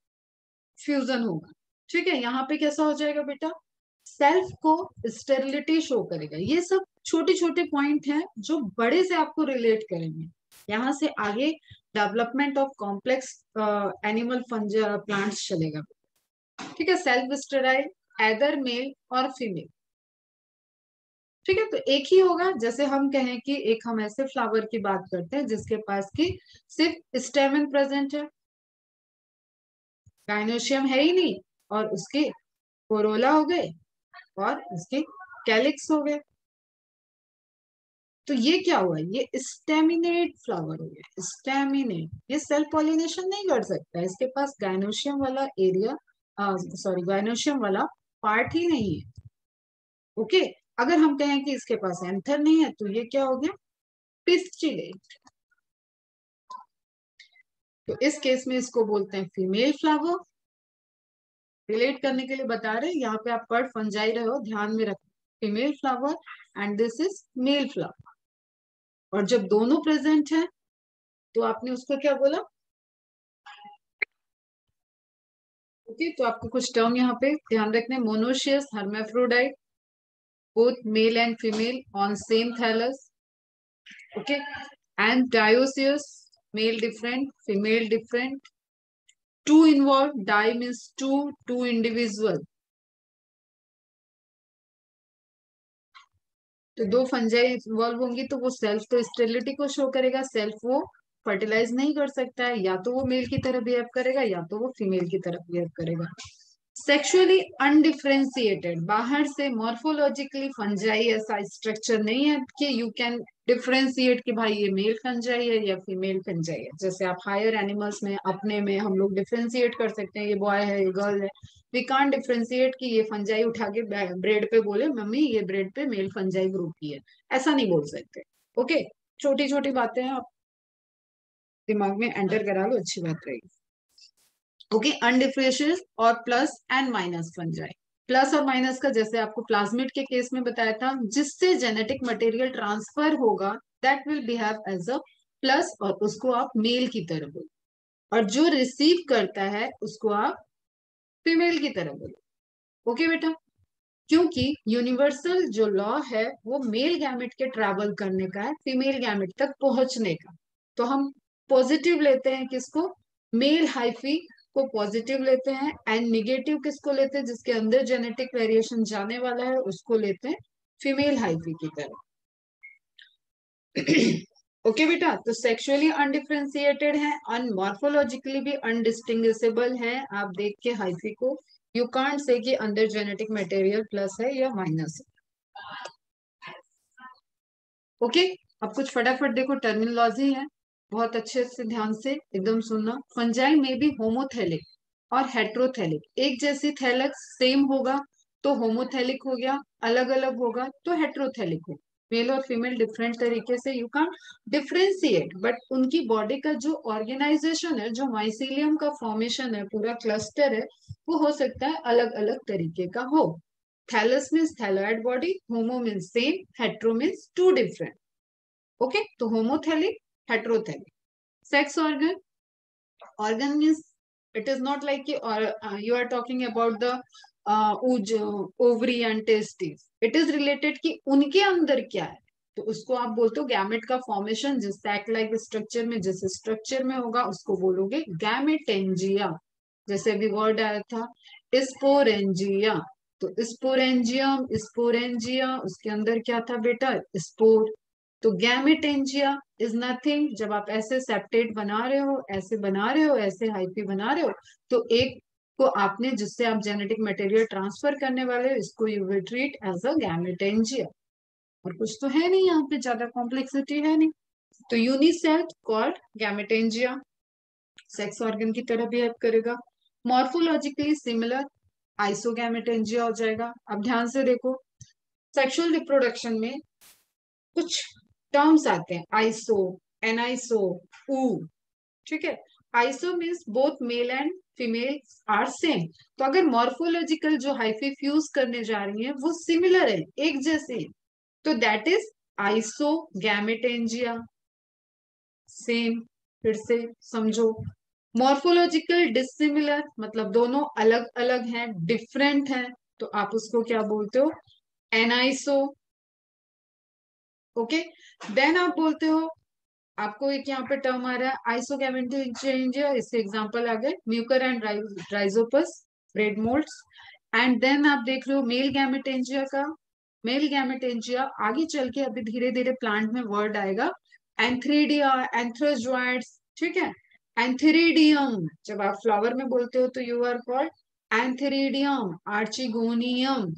फ्यूजन होगा, ठीक है। यहाँ पे कैसा हो जाएगा बेटा, सेल्फ को स्टेरिलिटी शो करेगा। ये सब छोटे छोटे पॉइंट हैं जो बड़े से आपको रिलेट करेंगे। यहाँ से आगे development of complex animal plants चलेगा। ठीक है, सेल्फ स्टेराइल, एदर मेल और फीमेल। ठीक है, तो एक ही होगा। जैसे हम कहें कि एक हम ऐसे फ्लावर की बात करते हैं जिसके पास की सिर्फ स्टेमन प्रेजेंट है, गाइनोशियम है ही नहीं, और उसके कोरोला हो गए और उसके कैलिक्स हो गए, तो ये क्या हुआ, ये स्टेमिनेट फ्लावर हो गया, स्टेमिनेट। ये सेल्फ पॉलिनेशन नहीं कर सकता, इसके पास गाइनोशियम वाला एरिया, सॉरी गाइनोशियम वाला पार्ट ही नहीं है। ओके, अगर हम कहें कि इसके पास एंथर नहीं है तो ये क्या हो गया, पिस्टिलेट। तो इस केस में इसको बोलते हैं फीमेल फ्लावर। रिलेट करने के लिए बता रहे हैं, यहाँ पे आप पढ़ फंजाई रहे हो, ध्यान में रखो, female flower and this is male flower. और जब दोनों प्रेजेंट है तो आपने उसको क्या बोला, ओके। तो आपको कुछ टर्म यहाँ पे ध्यान रखने, monoecious, hermaphrodite, both male and female on same thallus, okay, and dioecious, male different, female different, two involved, di means two individual, तो दो फंजाई इन्वॉल्व होंगी तो वो सेल्फ तो स्टेरिलिटी को शो करेगा, सेल्फ वो फर्टिलाइज नहीं कर सकता है, या तो वो मेल की तरह बिहेव करेगा या तो वो फीमेल की तरह बिहेव करेगा। सेक्सुअली अनडिफरेंशिएटेड, बाहर से मॉर्फोलॉजिकली फंजाई ऐसा स्ट्रक्चर नहीं है कि यू कैन डिफरेंशिएट कि भाई ये मेल फंजाई है या फीमेल फंजाई है। जैसे आप हायर एनिमल्स में अपने में हम लोग डिफरेंशिएट कर सकते हैं, ये बॉय है ये गर्ल है, वी कांट डिफरेंशिएट कि ये फंजाई उठा के ब्रेड पे बोले मम्मी ये ब्रेड पे मेल फंजाई ग्रुप की है, ऐसा नहीं बोल सकते। ओके, छोटी छोटी बातें आप दिमाग में एंटर करा लो, अच्छी बात रहेगी। ओके, अनडिफरेंशिएटेड और plus and minus fungi. Plus और माइनस का जैसे आपको प्लाज्मिड के केस में बताया था, जिससे जेनेटिक मटेरियल ट्रांसफर होगा that will behave as a plus, और उसको आप मेल की तरह बोलो, और जो रिसीव करता है उसको आप फीमेल की तरह बोलो। ओके बेटा, क्योंकि यूनिवर्सल जो लॉ है वो मेल गैमेट के ट्रैवल करने का है, फीमेल गैमेट तक पहुंचने का। तो हम पॉजिटिव लेते हैं किसको, मेल हाइफी को पॉजिटिव लेते हैं, एंड निगेटिव किसको लेते हैं, जिसके अंदर जेनेटिक वेरिएशन जाने वाला है उसको लेते हैं फीमेल हाइफी की तरह। ओके बेटा, तो सेक्सुअली अनडिफरेंशिएटेड है, अनमॉर्फोलॉजिकली भी अनडिस्टिंग्विशेबल है। आप देख के हाइफी को यू कांट से कि अंदर जेनेटिक मटेरियल प्लस है या माइनस है। ओके, अब कुछ फटाफट देखो टर्मिनोलॉजी है, बहुत अच्छे से ध्यान से एकदम सुनना। फंजाई में भी होमोथेलिक और हेट्रोथेलिक, एक जैसी थैलक्स सेम होगा तो होमोथेलिक हो गया, अलग अलग होगा तो हेट्रोथेलिक हो। मेल और फीमेल डिफरेंट तरीके से यू कैन डिफरेंशिएट, बट उनकी बॉडी का जो ऑर्गेनाइजेशन है, जो माइसीलियम का फॉर्मेशन है, पूरा क्लस्टर है, वो हो सकता है अलग अलग तरीके का हो। Thallus means thalloid body, homo means same, hetero means two different. Okay, तो homothallic, heterothallic. Sex organ, organ means it is not like you are talking about the ovary and testes, it is related कि उनके अंदर क्या है, तो उसको आप बोलते हो गैमेट का फॉर्मेशन, जिस सैक लाइक स्ट्रक्चर में जिस स्ट्रक्चर में होगा उसको बोलोगे गैमेटेंजिया। जैसे अभी वर्ड आया था स्पोरेंजिया, तो स्पोरेंजियम, स्पोरेंजिया, उसके अंदर क्या था बेटा, स्पोर। तो गैमेटेंजिया इज नथिंग, जब आप ऐसे सेप्टेट बना रहे हो, ऐसे बना रहे हो, ऐसे हाइपी बना रहे हो, तो एक को आपने जिससे आप जेनेटिक मटेरियल ट्रांसफर करने वाले हो, इसको you will treat as a gametangia. और कुछ तो है नहीं यहाँ पे, ज्यादा कॉम्प्लेक्सिटी है नहीं। तो unicell called gametangia, sex organ की तरह बिहेव करेगा। मॉर्फोलॉजिकली सिमिलर, आइसोगैमेटेंजिया हो जाएगा। अब ध्यान से देखो, सेक्सुअल रिप्रोडक्शन में कुछ टर्म्स आते हैं, आइसो, एनाइसो, ऊ। ठीक है, iso means both male and female are same, तो अगर मॉर्फोलॉजिकल जो हाइफी फ्यूज करने जा रही है वो सिमिलर है, एक जैसे है, तो that is iso gametangia, same. फिर से समझो, मॉर्फोलॉजिकल डिसिमिलर मतलब दोनों अलग अलग हैं, डिफरेंट हैं, तो आप उसको क्या बोलते हो, एनाइसो। ओके, देन आप बोलते हो, आपको एक यहाँ पे टर्म आ रहा है आइसोगैमेटेंजिया, इससे एग्जांपल आ गए Mucor and Rhizopus. Bread moulds. And then आप देख रहे हो मेल गैमेटेंजिया का, मेल गैमेटेंजिया आगे चल के अभी धीरे धीरे प्लांट में वर्ड आएगा एंथ्रीडिया, एंथ्रोजॉइड्स, ठीक है। एंथेरिडियम जब आप फ्लावर में बोलते हो तो you are called antheridium, archegonium.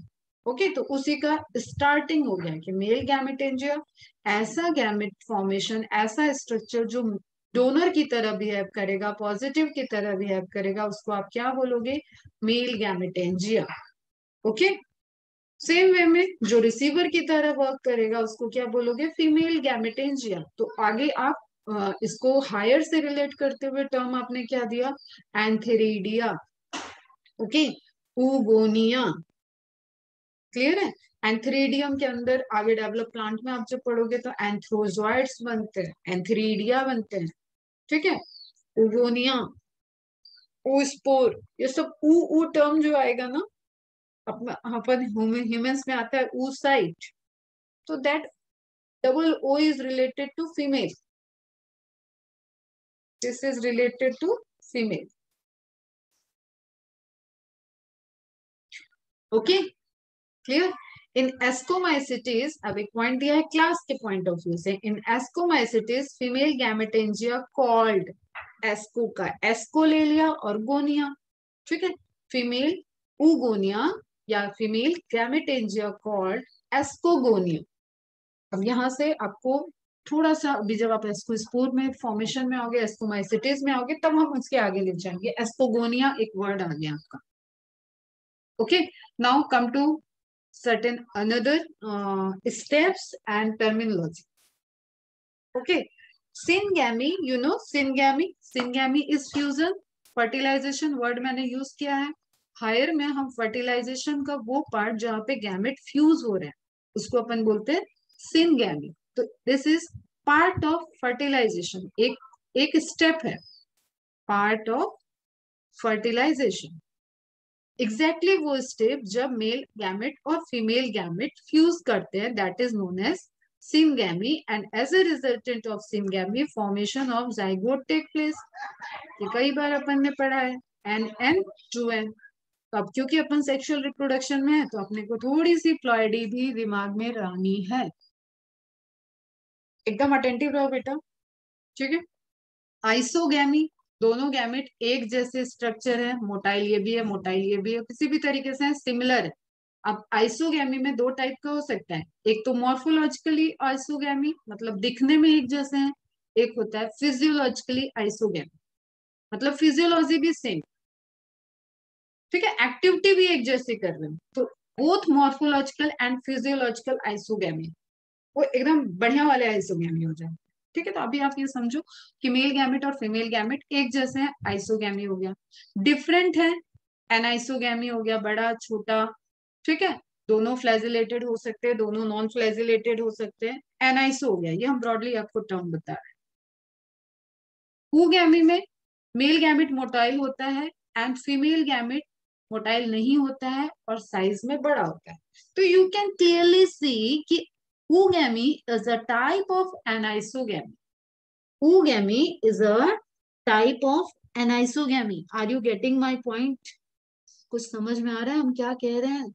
Okay, तो उसी का स्टार्टिंग हो गया कि मेल गैमेटेंजिया ऐसा गैमेट फॉर्मेशन, ऐसा स्ट्रक्चर जो डोनर की तरह बिहेव करेगा, पॉजिटिव की तरह बिहेव करेगा, उसको आप क्या बोलोगे? Male gametangia. Okay, same way में जो रिसीवर की तरह वर्क करेगा उसको क्या बोलोगे? Female gametangia. तो आगे आप इसको हायर से रिलेट करते हुए टर्म आपने क्या दिया? एंथेरिडिया। Okay, oogonia. क्लियर है? एंथ्रीडियम के अंदर आगे डेवलप प्लांट में आप जब पढ़ोगे तो एंथ्रोजॉइड्स बनते हैं, एंथ्रीडिया बनते हैं, ठीक है। ऊगोनिया, ऊस्पोर, ये सब ऊ टर्म जो आएगा ना अपन ह्यूमंस में आता है oocyte, तो that double O is related to female. This is related to female. Okay, clear? In ascomycetes, अब एक पॉइंट दिया है क्लास के पॉइंट ऑफ व्यू से, इन एस्कोमाइसिटीज फीमेल गैमेटेंजिया कॉल्ड, एस्को का एस्को ले लिया और गोनिया, ठीक है। फीमेल ऊगोनिया या फीमेल गैमेटेंजिया कॉल्ड एस्कोगोनिया। अब यहाँ से आपको थोड़ा सा अभी जब आप एस्कोस्पोर में फॉर्मेशन में आओगे, एस्कोमाइसिटीज में आओगे, तब हम उसके आगे ले जाएंगे। एस्कोगोनिया एक वर्ड आ गया आपका। Okay, now come to certain another steps and terminology. Okay, syngamy, you know syngamy, syngamy is fusion, fertilization word मैंने यूज किया है। हायर में हम फर्टिलाइजेशन का वो पार्ट जहाँ पे गैमेट फ्यूज हो रहे हैं उसको अपन बोलते हैं syngamy। तो this is part of fertilisation, एक स्टेप है पार्ट ऑफ फर्टिलाइजेशन। एग्जैक्टली वो स्टेप जब मेल गैमेट और फीमेल गैमेट फ्यूज करते हैं, that is known as syngamy, and as a resultant of syngamy formation of zygote take place. ये कई बार अपन ने पढ़ा है, N2N। तो अब क्योंकि अपन सेक्सुअल रिप्रोडक्शन में है तो अपने को थोड़ी सी प्लॉइडी भी दिमाग में रहनी है। एकदम अटेंटिव रहो बेटा, ठीक है। आइसोगैमी, दोनों गैमेट एक जैसे स्ट्रक्चर है, मोटाइल ये भी है, मोटाइल ये भी है, किसी भी तरीके से सिमिलर है। अब आइसोगैमी में दो टाइप का हो सकता है, एक तो मॉर्फोलॉजिकली आइसोगैमी, मतलब दिखने में एक जैसे हैं, एक होता है फिजियोलॉजिकली आइसोगैमी, मतलब फिजियोलॉजी भी सेम, ठीक है, एक्टिविटी भी एक जैसे कर रहे हैं। तो both morphological and physiological isogamy वो एकदम बढ़िया वाले आइसोगैमी हो जाए, ठीक है। तो अभी आप ये समझो कि मेल गैमेट और फीमेल गैमेट एक जैसे हैं, आइसोगैमी हो गया। डिफरेंट है, एनाइसोगैमी हो गया, बड़ा छोटा, ठीक है। दोनों फ्लैजिलेटेड हो सकते हैं, दोनों नॉन फ्लैजिलेटेड हो सकते हैं, एनाइसो हो गया। ये हम ब्रॉडली आपको टर्म बता रहे हैं। ऊगैमी में मेल गैमेट मोटाइल होता है एंड फीमेल गैमेट मोटाइल नहीं होता है और साइज में बड़ा होता है। तो यू कैन क्लियरली सी कि oogamy is a type of anisogamy. Oogamy is a type of anisogamy. Are you getting my point? कुछ समझ में आ रहा है हम क्या कह रहे हैं?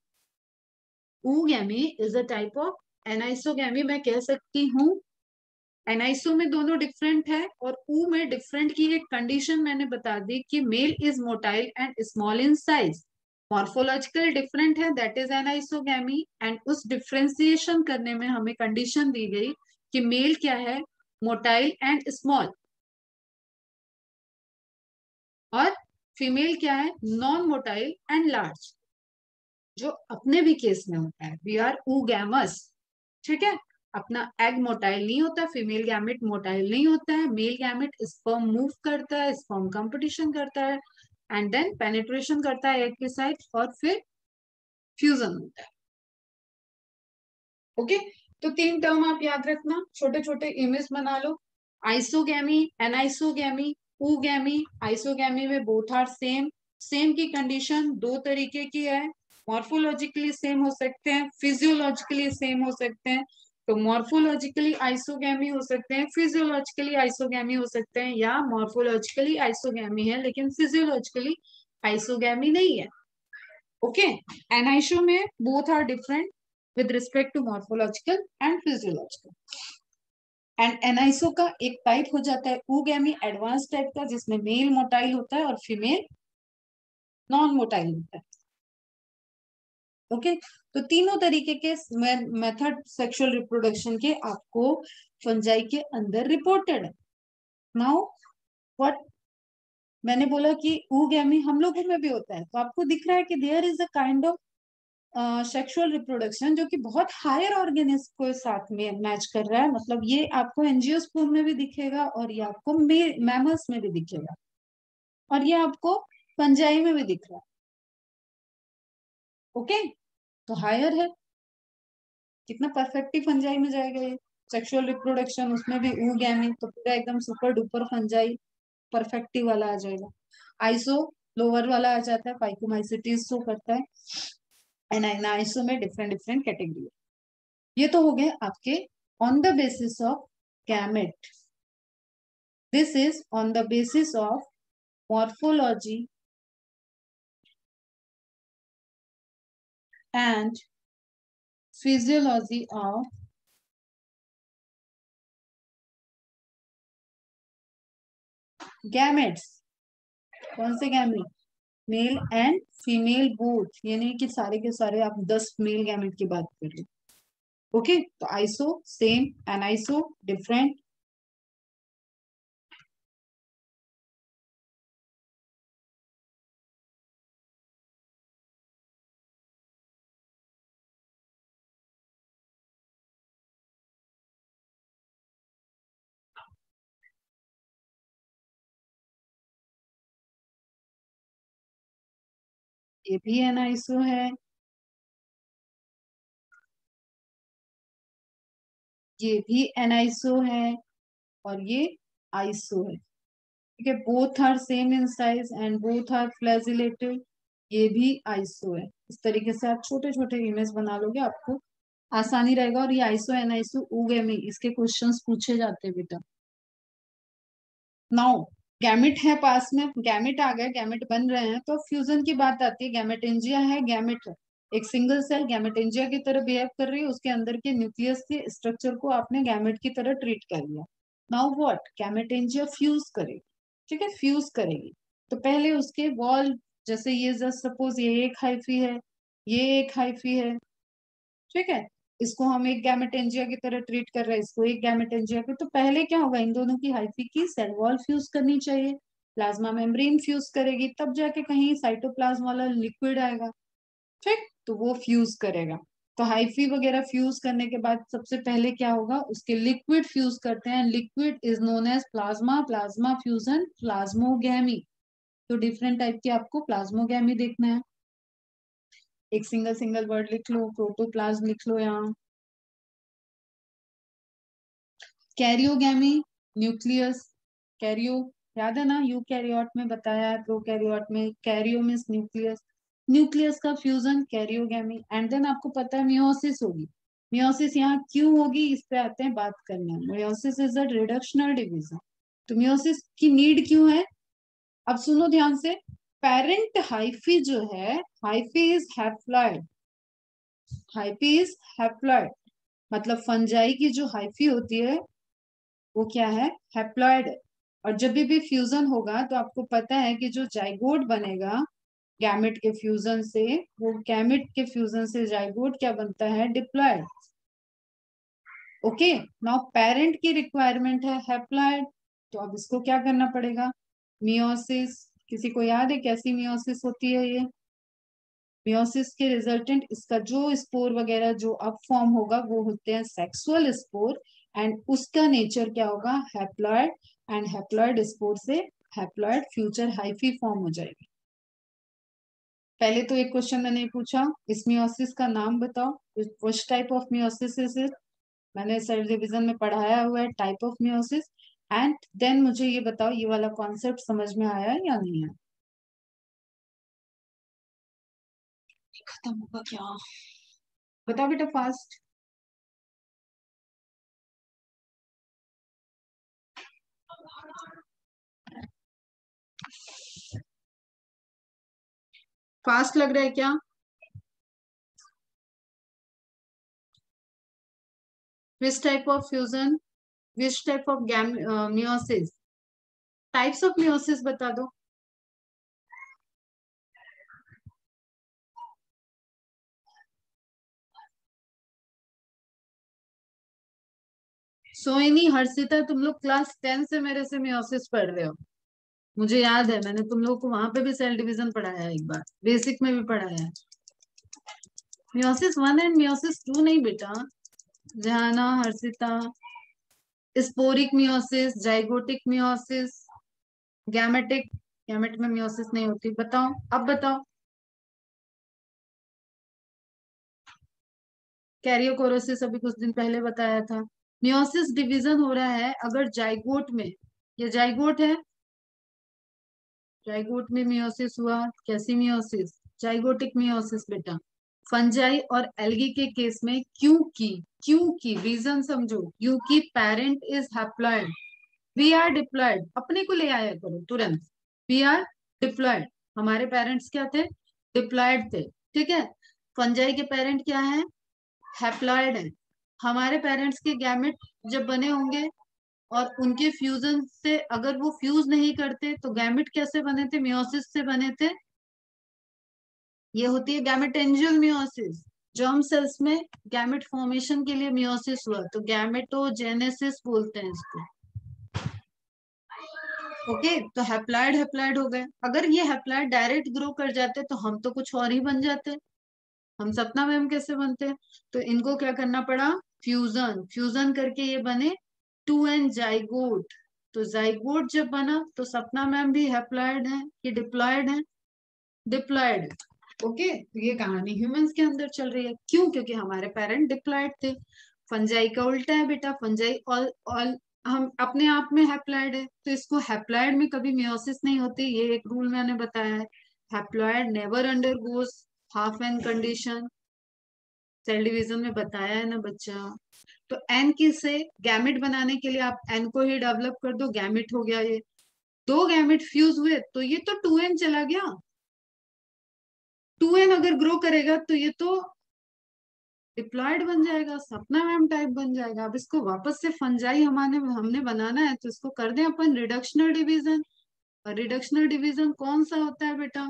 Oogamy is a type of anisogamy. मैं कह सकती हूँ एनाइसो में दोनों डिफरेंट है और ऊ में डिफरेंट की एक कंडीशन मैंने बता दी कि male is motile and small in size. Morphological different है, दैट इज एनाइसोगैमी, एंड उस डिफ्रेंसिएशन करने में हमें कंडीशन दी गई कि मेल क्या है? मोटाइल एंड स्मॉल, और फीमेल क्या है? नॉन मोटाइल एंड लार्ज, जो अपने भी केस में होता है। वी आर ऊगैमस, ठीक है। अपना एग मोटाइल नहीं होता, फीमेल गैमेट मोटाइल नहीं होता है, मेल गैमेट स्पर्म मूव करता है, स्पर्म कंपटीशन करता है एंड देन पेनिट्रेशन करता है एग के साथ और फिर फ्यूजन होता है। ओके, तो तीन टर्म आप याद रखना, छोटे छोटे इमेज बना लो। Isogamy, anisogamy, oogamy. आइसोगैमी में बोथ आर सेम, सेम की कंडीशन दो तरीके की है, मॉर्फोलॉजिकली सेम हो सकते हैं, फिजियोलॉजिकली सेम हो सकते हैं। तो मॉर्फोलॉजिकली आइसोगैमी हो सकते हैं, फिजियोलॉजिकली आइसोगैमी हो सकते हैं, या मॉर्फोलॉजिकली आइसोगैमी है लेकिन फिजियोलॉजिकली आइसोगैमी नहीं है। ओके, एनाइसो में both are different with respect to morphological and physiological. And aniso का एक टाइप हो जाता है ऊगैमी एडवांस टाइप का, जिसमें मेल मोटाइल होता है और फीमेल नॉन मोटाइल होता है। ओके, तो तीनों तरीके के मेथड सेक्सुअल रिप्रोडक्शन के आपको फंजाई के अंदर रिपोर्टेड है। नाउ व्हाट मैंने बोला कि ऊगैमी हम लोगों में भी होता है, तो आपको दिख रहा है कि there is a kind of sexual reproduction जो कि बहुत हायर ऑर्गेनिज्म को साथ में मैच कर रहा है। मतलब ये आपको एंजियोस्पर्म में भी दिखेगा और ये आपको मैमल्स में भी दिखेगा और ये आपको फंजाई में भी दिख रहा है। ओके, तो हायर है, कितना परफेक्टली फंजाई में जाएगा ये सेक्सुअल रिप्रोडक्शन, उसमें भी ऊगैमी, तो पूरा एकदम सुपर डुपर फंजाई परफेक्टिव वाला आ जाएगा। आइसो लोअर वाला आ जाता है, फाइकोमाइसिटीज शो करता है। एंड आइसो में डिफरेंट डिफरेंट कैटेगरी। ये तो हो गए आपके on the basis of gamete. This is on the basis of morphology and physiology of gametes। कौन से gamete? Mail and female both, ये नहीं कि सारे के सारे आप 10 मेल गैमेट की बात कर रहे। ओके, तो आइसो सेम, एनाइसो डिफरेंट। ये भी एनाइसो है, ये भी एनाइसो है और ये आइसो है। ठीक है, both are same in size and both are flagellated. ये भी आइसो है। इस तरीके से आप छोटे छोटे इमेज बना लोगे, आपको आसानी रहेगा। और ये आइसो एनाइसो ऊगेमी, इसके क्वेश्चंस पूछे जाते हैं बेटा। नाउ गैमेट है पास में, गैमेट आ गए, गैमेट बन रहे हैं, तो फ्यूजन की बात आती है। गैमेटेंजिया है, गैमेट है, एक सिंगल सेल गैमेटेंजिया की तरह बिहेव कर रही है, उसके अंदर के न्यूक्लियस के स्ट्रक्चर को आपने गैमेट की तरह ट्रीट कर लिया। नाउ व्हाट, गैमेटेंजिया फ्यूज करेगी। ठीक है, फ्यूज करेगी, तो पहले उसके वॉल, जैसे ये जस्ट सपोज ये एक हाइफी है, ये एक हाइफी है, ठीक है, इसको हम एक गैमेटेंजिया की तरह ट्रीट कर रहे हैं, इसको एक गैमेटेंजिया की, तो पहले क्या होगा, इन दोनों की हाइफी की सेल वॉल फ्यूज करनी चाहिए, प्लाज्मा मेम्ब्रेन फ्यूज करेगी, तब जाके कहीं साइटोप्लाज्म वाला लिक्विड आएगा। ठीक, तो वो फ्यूज करेगा। तो हाइफी वगैरह फ्यूज करने के बाद सबसे पहले क्या होगा, उसके लिक्विड फ्यूज करते हैं, liquid is known as plasma, plasma fusion plasmogamy. तो डिफरेंट टाइप के आपको प्लाज्मोगैमी देखना है। एक सिंगल सिंगल वर्ड लिख लो, प्रोटोप्लाज्म लिख लो यहाँ। कैरियोगैमी, न्यूक्लियस, कैरियो, याद है ना, यूकैरियोट में बताया है, प्रोकैरियोट में कैरियो मीन्स न्यूक्लियस, न्यूक्लियस का फ्यूजन कैरियोगैमी। एंड देन आपको पता है मियोसिस होगी। मियोसिस यहाँ क्यों होगी, इस पे आते हैं बात करने। Meiosis is a reductional division. तो मियोसिस की नीड क्यों है, अब सुनो ध्यान से। पेरेंट हाइफी जो है, hyphae is haploid, hyphae is haploid, मतलब फंजाई की जो हाइफी होती है वो क्या है, हैप्लॉइड है। और जब भी फ्यूजन होगा तो आपको पता है कि जो जाइगोट बनेगा गैमेट के फ्यूजन से, वो गैमेट के फ्यूजन से जाइगोट क्या बनता है, डिप्लॉइड। ओके, नाउ पेरेंट की रिक्वायरमेंट है हैप्लॉइड, तो अब इसको क्या करना पड़ेगा, मियोसिस। किसी को याद है कैसी मियोसिस होती है ये, मियोसिस के रिजल्टेंट इसका जो स्पोर वगैरह जो अब फॉर्म होगा वो होते हैं सेक्सुअल स्पोर, एंड उसका नेचर क्या होगा, हैप्लॉइड। एंड हैप्लॉइड स्पोर से हैप्लॉइड फ्यूचर हाइफी फॉर्म हो जाएगी। पहले तो एक क्वेश्चन मैंने पूछा, इस मियोसिस का नाम बताओ, which type of meiosis is it. मैंने सेल डिवीजन में पढ़ाया हुआ है type of meiosis. And then मुझे ये बताओ, ये वाला कॉन्सेप्ट समझ में आया या नहीं आया। खत्म होगा क्या, बताओ बेटा फास्ट। फास्ट लग रहा है क्या? विच type of fusion, which type of meiosis, types of meiosis बता दो। सोइनी, हर्षिता, तुम लोग क्लास 10 से मेरे से मियोसिस पढ़ रहे हो, मुझे याद है, मैंने तुम लोगों को वहां पे भी सेल डिवीजन पढ़ाया है, एक बार बेसिक में भी पढ़ाया है। मियोसिस 1 एंड मियोसिस 2 नहीं बेटा, Jahana, Harshita. Sporic meiosis, zygotic meiosis, gametic, gamete में मियोसिस नहीं होती। बताओ, अब बताओ। कैरियोकोरोसिस अभी कुछ दिन पहले बताया था। मियोसिस डिवीजन हो रहा है अगर जाइगोट में, ये जाइगोट है, जाइगोट में मियोसिस हुआ। कैसी मियोसिस? जाइगोटिक मियोसिस बेटा। फंजाई और एल्गी के केस में क्योंकि रीजन समझो, क्योंकि parent is haploid, we are diploid, अपने को ले आया करो तुरंत, वी आर डिप्लॉयड, हमारे पेरेंट्स क्या थे? डिप्लॉयड थे, ठीक है। फंजाई के पेरेंट क्या है? हैप्लॉयड है। हमारे पेरेंट्स के गैमेट जब बने होंगे और उनके फ्यूजन से अगर वो फ्यूज नहीं करते तो गैमेट कैसे बने थे? मियोसिस से बने थे। ये होती है गैमेटेंजियल मियोसिस। जर्म सेल्स में गैमेट फॉर्मेशन के लिए मियोसिस हुआ तो गैमेटोजेनेसिस बोलते हैं इसको। ओके, तो हैप्लॉयड हैप्लॉयड हो गए। अगर ये हैप्लॉयड डायरेक्ट ग्रो कर जाते तो हम तो कुछ और ही बन जाते, हम सपना मैम कैसे बनते? तो इनको क्या करना पड़ा? फ्यूजन, फ्यूजन करके ये बने 2n जाइगोट। तो जाइगोट जब बना तो सपना मैम भी हैप्लॉयड है कि डिप्लॉयड है? डिप्लॉयड। ओके, तो ये कहानी ह्यूमंस के अंदर चल रही है। क्यों? क्योंकि हमारे पेरेंट डिप्लॉयड थे। फंजाई का उल्टा है बेटा, फंजाई ऑल हम अपने आप में हैप्लॉयड है, तो इसको हैप्लॉयड में कभी मियोसिस नहीं होती, ये एक रूल मैंने बताया है। Haploid never undergoes half n condition, cell division में बताया है ना बच्चा। तो एन की से गैमेट बनाने के लिए आप एन को ही डेवलप कर दो, गैमेट हो गया ये। दो गैमेट फ्यूज हुए तो ये तो 2n चला गया। 2n अगर ग्रो करेगा तो ये तो डिप्लॉयड बन जाएगा, सपना मैम टाइप बन जाएगा। अब इसको वापस से फंजाई हमने बनाना है तो इसको कर दें अपन रिडक्शनल डिवीजन। और रिडक्शनल डिवीजन कौन सा होता है बेटा?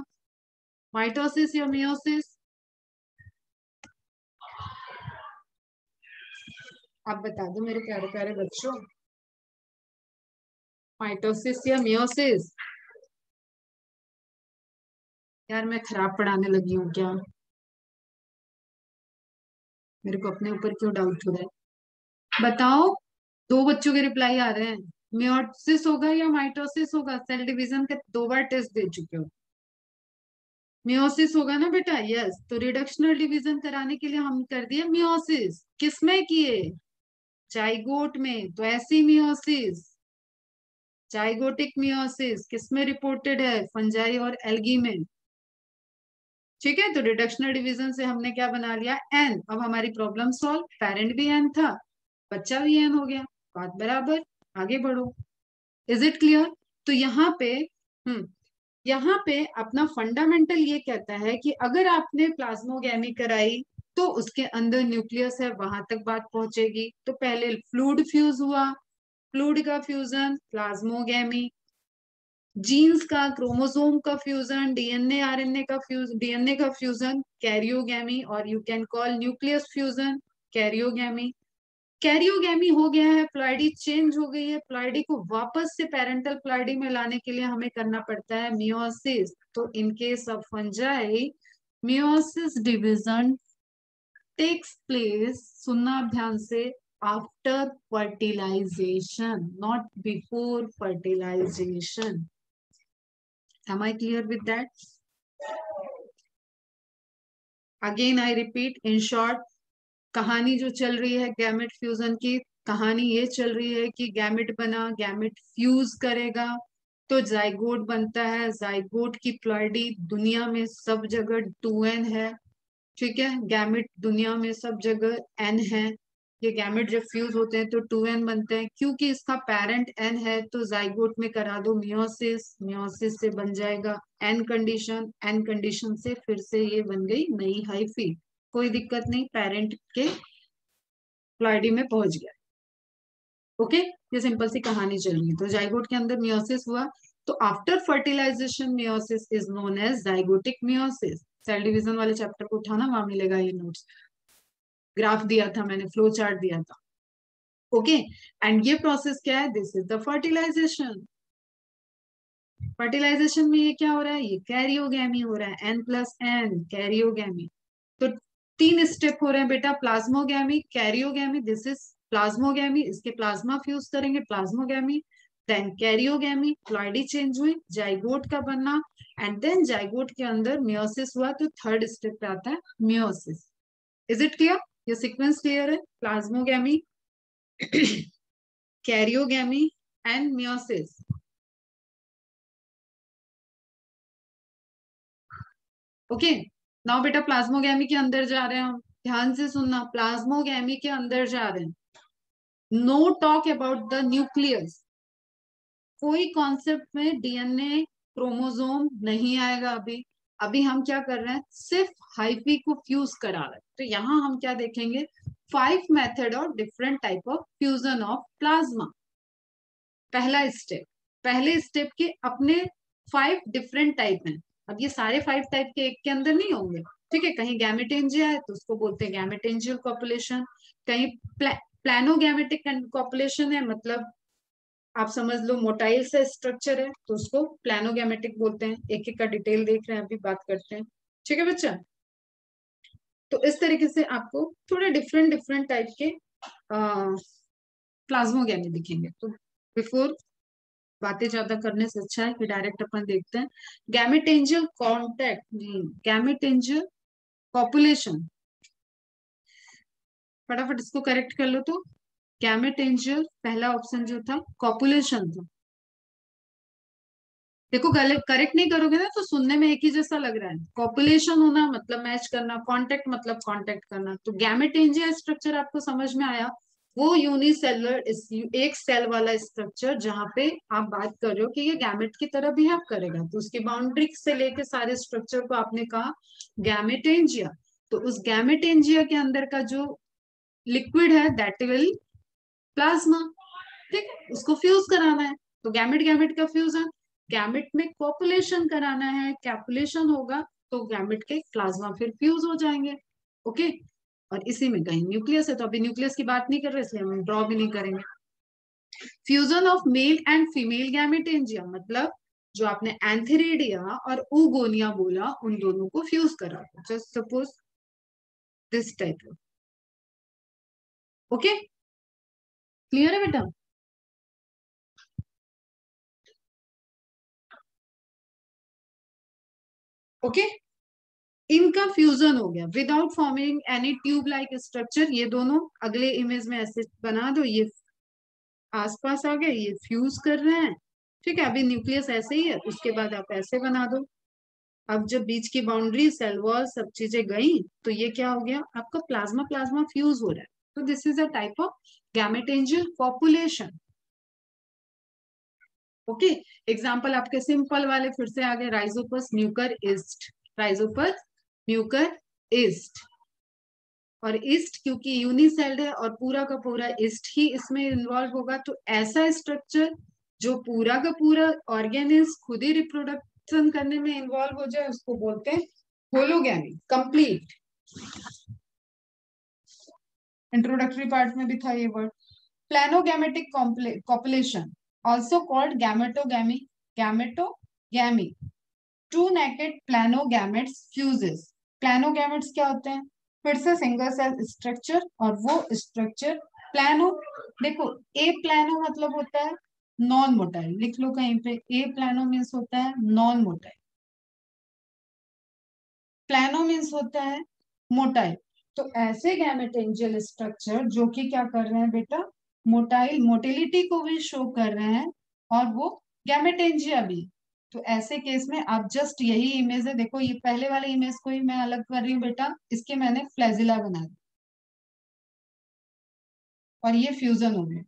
माइटोसिस या मियोसिस? आप बता दो मेरे प्यारे प्यारे बच्चों, माइटोसिस या मियोसिस? यार मैं खराब पढ़ाने लगी हूँ क्या? मेरे को अपने ऊपर क्यों डाउट हो रहा है? बताओ। दो बच्चों के रिप्लाई आ रहे हैं, मियोसिस होगा या माइटोसिस होगा? सेल डिवीजन के 2 बार टेस्ट दे चुके हो। मियोसिस होगा ना बेटा? यस, तो रिडक्शनल डिवीजन कराने के लिए हम कर दिए मियोसिस। किसमें किए? जाइगोट में, तो ऐसी मियोसिस, जाइगोटिक मियोसिस किसमें रिपोर्टेड है? फंजाई और एल्गी में। ठीक है, तो रिडक्शनल डिवीजन से हमने क्या बना लिया? एन। अब हमारी प्रॉब्लम सॉल्व, पेरेंट भी एन था, बच्चा भी एन हो गया, बात बराबर, आगे बढ़ो। Is it clear? तो यहाँ पे यहाँ पे अपना फंडामेंटल ये कहता है कि अगर आपने प्लाज्मोगेमी कराई तो उसके अंदर न्यूक्लियस है, वहां तक बात पहुंचेगी। तो पहले फ्लूइड फ्यूज हुआ, फ्लूइड का फ्यूजन प्लाज्मोगेमी, जीन्स का, क्रोमोसोम का फ्यूजन, डीएनए आरएनए का फ्यूज, डीएनए का फ्यूजन कैरियोगेमी, और you can call nucleus fusion karyogamy. Karyogamy हो गया है, प्लाइडी चेंज हो गई है, प्लाइडी को वापस से पेरेंटल प्लाइडी में लाने के लिए हमें करना पड़ता है मियोसिस। तो in case of fungi, meiosis division takes place, सुनना ध्यान से, after fertilization, not before fertilization. Am I clear with that? Again I repeat, in short, कहानी जो चल रही है गैमेट फ्यूजन की, कहानी ये चल रही है कि गैमेट बना, गैमेट फ्यूज करेगा तो जाइगोट बनता है। जाइगोट की प्लॉइडी दुनिया में सब जगह 2n है, ठीक है। गैमेट दुनिया में सब जगह n है। ये गैमेट जब फ्यूज होते हैं तो 2n बनते हैं। क्योंकि इसका पेरेंट n है तो जाइगोट में करा दो मियोसिस, मियोसिस से बन जाएगा n कंडीशन, n कंडीशन से फिर से ये बन गई नई हाइफी। कोई दिक्कत नहीं, पेरेंट के प्लॉइडी में पहुंच गया। ओके, ये सिंपल सी कहानी चल रही है। तो जाइगोट के अंदर मियोसिस हुआ, तो after fertilization meiosis is known as zygotic meiosis. Cell division वाले चैप्टर को उठाना, वहां मिलेगा ये नोट्स, ग्राफ दिया था मैंने, फ्लो चार्ट दिया था। ओके, एंड ये प्रोसेस क्या है, this is the fertilization. Fertilization में ये क्या हो रहा है, ये कैरियोगैमी हो रहा है, N+N कैरियोगैमी। तो 3 स्टेप हो रहे हैं बेटा, plasmogamy, karyogamy, this is plasmogamy, इसके प्लाज्मा फ्यूज करेंगे, plasmogamy, then karyogamy, ploidy change हुई, जाइगोट का बनना, एंड देन जाइगोट के अंदर मियोसिस हुआ, तो थर्ड स्टेप पे आता है मियोसिस। इज इट क्लियर, ये सीक्वेंस क्लियर है, plasmogamy, karyogamy and meiosis. Okay, now बेटा प्लाज्मोगैमी के अंदर जा रहे हैं हम, ध्यान से सुनना, प्लाज्मोगैमी के अंदर जा रहे हैं। No talk about the nucleus, कोई कॉन्सेप्ट में डीएनए क्रोमोसोम नहीं आएगा अभी। अभी हम क्या कर रहे हैं, सिर्फ हाइफी को फ्यूज करा रहे हैं। तो यहां हम क्या देखेंगे, 5 मेथड और different type of fusion of plasma. पहला स्टेप, पहले स्टेप के अपने 5 डिफरेंट टाइप हैं। अब ये सारे 5 टाइप के एक के अंदर नहीं होंगे, ठीक है। कहीं गैमेटेंजिया है तो उसको बोलते हैं गैमेटेंजियल कॉपुलेशन, कहीं प्लानोगैमेटिक कॉपुलेशन है, मतलब आप समझ लो मोटाइल से स्ट्रक्चर है तो उसको प्लानोगैमेटिक बोलते हैं। एक एक का डिटेल देख रहे हैं, अभी बात करते हैं, ठीक है बच्चा। तो इस तरीके से आपको थोड़े डिफरेंट डिफरेंट टाइप के प्लाज्मोगैमी दिखेंगे। तो बिफोर बातें ज्यादा करने से अच्छा है कि डायरेक्ट अपन देखते हैं। गैमेटेंजियल कॉन्टैक्ट, गैमेटेंजियल पॉपुलेशन, फटाफट इसको करेक्ट कर लो। तो गैमेटेंजियल पहला ऑप्शन जो था कॉपुलेशन था। देखो करेक्ट नहीं करोगे ना तो सुनने में एक ही जैसा लग रहा है। कॉपुलेशन होना मतलब मैच करना, कांटेक्ट मतलब कांटेक्ट करना। तो गैमेटेंजिया स्ट्रक्चर आपको समझ में आया, वो यूनिसेलुलर एक सेल वाला स्ट्रक्चर जहां पे आप बात कर रहे हो कि ये गैमेट की तरह बिहेव करेगा, तो उसकी बाउंड्री से लेके सारे स्ट्रक्चर को आपने कहा गैमेटेंजिया। तो उस गैमेटेंजिया के अंदर का जो लिक्विड है दैट विल प्लाज्मा, ठीक है, उसको फ्यूज कराना है। तो गैमेट गैमेट का फ्यूजन, गैमेट में कॉपुलेशन कराना है, कैपुलेशन होगा तो गैमेट के प्लाज्मा फिर फ्यूज हो जाएंगे। ओके, और इसी में कहीं न्यूक्लियस है, तो अभी न्यूक्लियस की बात नहीं कर रहे इसलिए हम ड्रॉ भी नहीं करेंगे। Fusion of male and female gametangia, मतलब जो आपने एंथेरिडिया और ऊगोनिया बोला उन दोनों को फ्यूज करा, just suppose this type. Okay, clear है बेटा। ओके, इनका फ्यूजन हो गया without forming any tube like structure. ये दोनों अगले इमेज में ऐसे बना दो, ये आसपास आ गए, ये फ्यूज कर रहे हैं, ठीक है। अभी न्यूक्लियस ऐसे ही है, उसके बाद आप ऐसे बना दो। अब जब बीच की बाउंड्री सेल वॉल सब चीजें गई तो ये क्या हो गया, आपका प्लाज्मा प्लाज्मा फ्यूज हो रहा है। तो this is a type of gametangial population. Okay, example आपके सिंपल वाले फिर से आगे, rhizopus mucor yeast, rhizopus mucor yeast. और ईस्ट क्योंकि यूनिसेल्ड है और पूरा का पूरा ईस्ट ही इसमें इन्वॉल्व होगा, तो ऐसा स्ट्रक्चर जो पूरा का पूरा ऑर्गेनिज खुद ही रिप्रोडक्शन करने में इन्वॉल्व हो जाए उसको बोलते हैं होलोगैमी। कंप्लीट इंट्रोडक्टरी पार्ट में भी था ये word. Planogametic copulation also called gametogamy, gametogamy, two naked planogametes fuses. Planogametes क्या होते हैं, फिर से सिंगल सेल स्ट्रक्चर, और वो स्ट्रक्चर प्लानो, देखो ए प्लानो मतलब होता है नॉन मोटाइल, लिख लो कहीं पे, ए प्लानो मीन्स होता है नॉन मोटाइल, प्लानो मीन्स होता है मोटाइल। तो ऐसे गैमेटेंजियल स्ट्रक्चर जो कि क्या कर रहे हैं बेटा, मोटाइल, मोटिलिटी को भी शो कर रहे हैं, और वो गैमेटेंजिया भी। तो ऐसे केस में आप जस्ट यही इमेज है, देखो ये पहले वाले इमेज को ही मैं अलग कर रही हूँ बेटा, इसके मैंने फ्लैजिला बना दिया और ये फ्यूजन हो गया।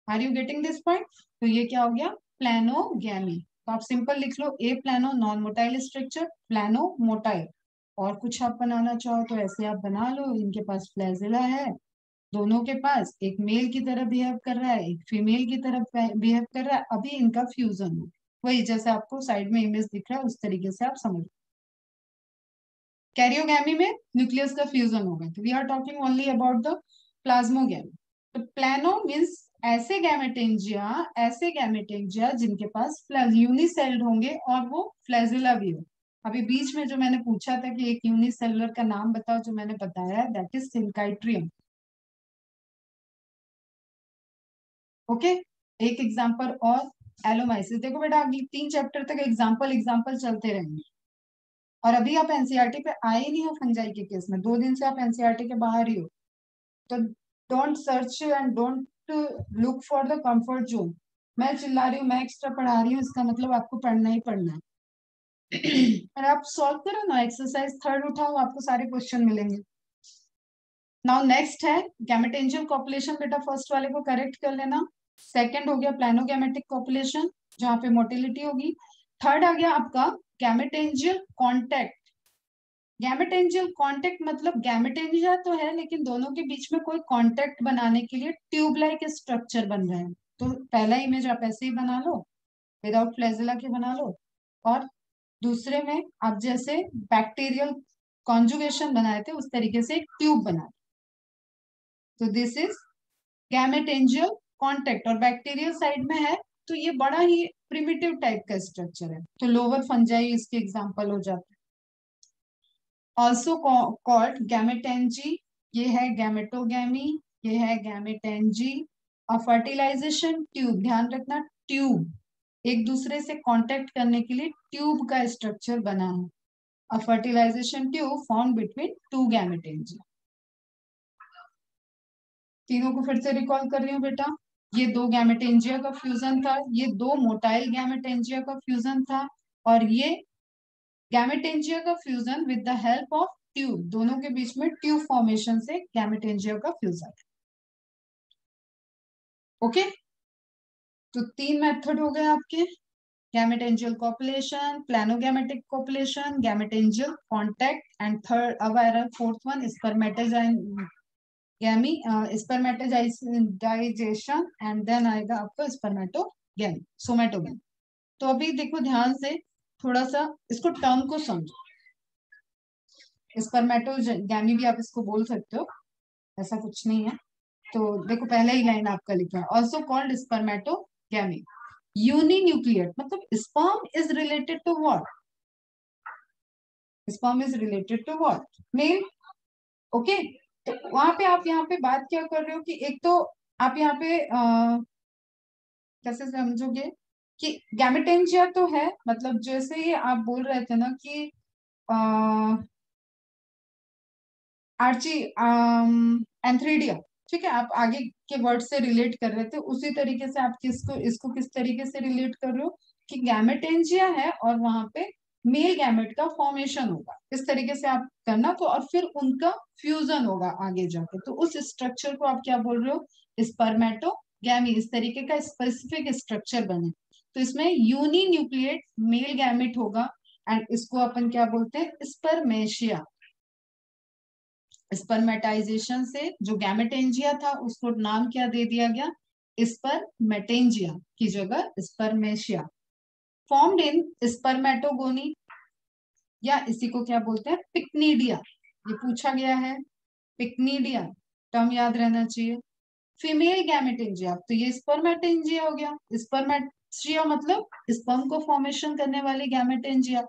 Are you getting this point. तो ये क्या हो गया, प्लानोगैमी। तो आप सिंपल लिख लो, aplano non motile structure, plano motile. और कुछ आप बनाना चाहो तो ऐसे आप बना लो, इनके पास फ्लैजिला है, दोनों के पास एक मेल की तरह बिहेव कर रहा है, एक फीमेल की तरह बिहेव कर रहा है, अभी इनका फ्यूजन हो। वही जैसे आपको साइड में इमेज दिख रहा है उस तरीके से आप समझ। कैरियोगैमी में न्यूक्लियस का फ्यूजन होगा, तो we are talking only about the plasmogamy. तो प्लानो मीन्स ऐसे गैमेटेंजिया जिनके पास यूनिसेल्ड होंगे और वो फ्लैजिला भी हो। अभी बीच में जो मैंने पूछा था कि एक यूनिसेलुलर का नाम बताओ, जो मैंने बताया दैट इज सिंकाइट्रियम। ओके, एक एग्जांपल और एलोमाइसिस। देखो बेटा अगली 3 चैप्टर तक एग्जांपल एग्जांपल चलते रहेंगे, और अभी आप एनसीईआरटी पे आए ही नहीं हो फंजाई के केस में, 2 दिन से आप एनसीईआरटी के बाहर ही हो। तो don't search and don't look for the comfort zone. मैं चिल्ला रही हूँ, मैं एक्स्ट्रा पढ़ा रही हूँ, इसका मतलब आपको पढ़ना ही पढ़ना है। और आप सॉल्व करो ना, एक्सरसाइज 3 उठाओ, आपको सारे क्वेश्चन मिलेंगे। नाउ नेक्स्ट है गैमेटेंजियल कॉपुलेशन। बेटा फर्स्ट वाले को करेक्ट कर लेना। सेकंड हो गया प्लानोगैमेटिक कॉपुलेशन, जहां पे मोटिलिटी होगी। थर्ड आ गया आपका गैमेटेंजियल कॉन्टेक्ट। गैमेटेंजियल कॉन्टेक्ट मतलब गैमेटेंजिया तो है, लेकिन दोनों के बीच में कोई कॉन्टेक्ट बनाने के लिए ट्यूब लाइक स्ट्रक्चर बन रहा है। तो पहला इमेज आप ऐसे ही बना लो, विदाउट फ्लैजिला के बना लो, और दूसरे में आप जैसे बैक्टीरियल कॉन्जुगेशन बनाए थे उस तरीके से एक ट्यूब बना। तो दिस इज गैमेटेंजियल कॉन्टेक्ट, और बैक्टीरियल साइड में है तो ये बड़ा ही प्रिमिटिव टाइप का स्ट्रक्चर है, तो लोअर फंजाई इसके एग्जांपल हो जाते हैं। ऑल्सो कॉल्ड गैमेटेंजी, ये है गैमेटोगैमी, ये है गैमेटेंजी। और फर्टिलाइजेशन ट्यूब, ध्यान रखना ट्यूब एक दूसरे से कांटेक्ट करने के लिए ट्यूब का स्ट्रक्चर बना है। अ फर्टिलाइजेशन ट्यूब फॉर्म बिटवीन 2 गैमेटेंजी। तीनों को फिर से रिकॉल कर रही हूँ बेटा। ये 2 गैमेटेंजिया का फ्यूजन था, ये 2 मोटाइल गैमेटेंजिया का फ्यूजन था, और ये गैमेटेंजिया का fusion with the help of tube, दोनों के बीच में ट्यूब फॉर्मेशन से गैमेटेंजिया का फ्यूजन। ओके, तो 3 मेथड हो गए आपके, gametangial copulation, planogametic copulation, gametangial contact, and third अब आ रहा है fourth one, gamy spermatization, and then आएगा आपका स्पर्मेटोगैमी, सोमेटोगैमी। तो अभी देखो ध्यान से, थोड़ा सा इसको टर्म को समझो। स्पर्मेटोगैमी भी आप इसको बोल सकते हो, ऐसा कुछ नहीं है। तो देखो पहले ही लाइन आपका लिखा है, ऑल्सो कॉल्ड स्पर्मेटोगैमी। यूनिन्यूक्लिएट मतलब sperm is related to what, sperm is related to what, male. Okay, तो वहां पे आप यहाँ पे बात क्या कर रहे हो कि एक तो आप यहाँ पे कैसे समझोगे कि गैमेटेंजिया तो है, मतलब जैसे ही आप बोल रहे थे ना कि आर्ची एंथ्रीडिया, ठीक है, आप आगे के वर्ड से रिलेट कर रहे थे, उसी तरीके से आप इसको किस तरीके से रिलेट कर रहे हो कि गैमेटेंजिया है और वहां पे मेल गैमेट का फॉर्मेशन होगा, इस तरीके से आप करना। तो और फिर उनका फ्यूजन होगा आगे जाके, तो उस स्ट्रक्चर को आप क्या बोल रहे हो, स्पर्मेटोगैमी, इस तरीके का स्पेसिफिक स्ट्रक्चर बने। तो इसमें यूनिन्यूक्लिएट मेल गैमेट होगा, एंड इसको अपन क्या बोलते हैं, स्पर्मेशिया। स्पर्मेटाइजेशन से जो गैमेटेंजिया था उसको नाम क्या दे दिया गया, स्पर्मेटेंजिया की जगह स्पर्मेशिया। फॉर्म्ड इन स्पर्मेटोगोनी, या इसी को क्या बोलते हैं, पिक्नीडिया, ये पूछा गया है, पिक्नीडिया टर्म याद रहना चाहिए। फीमेल गैमेटेंजिया, तो ये स्पर्मेटेंजिया हो गया, स्पर्मेशिया मतलब स्पर्म को फॉर्मेशन करने वाली गैमेटेंजिया।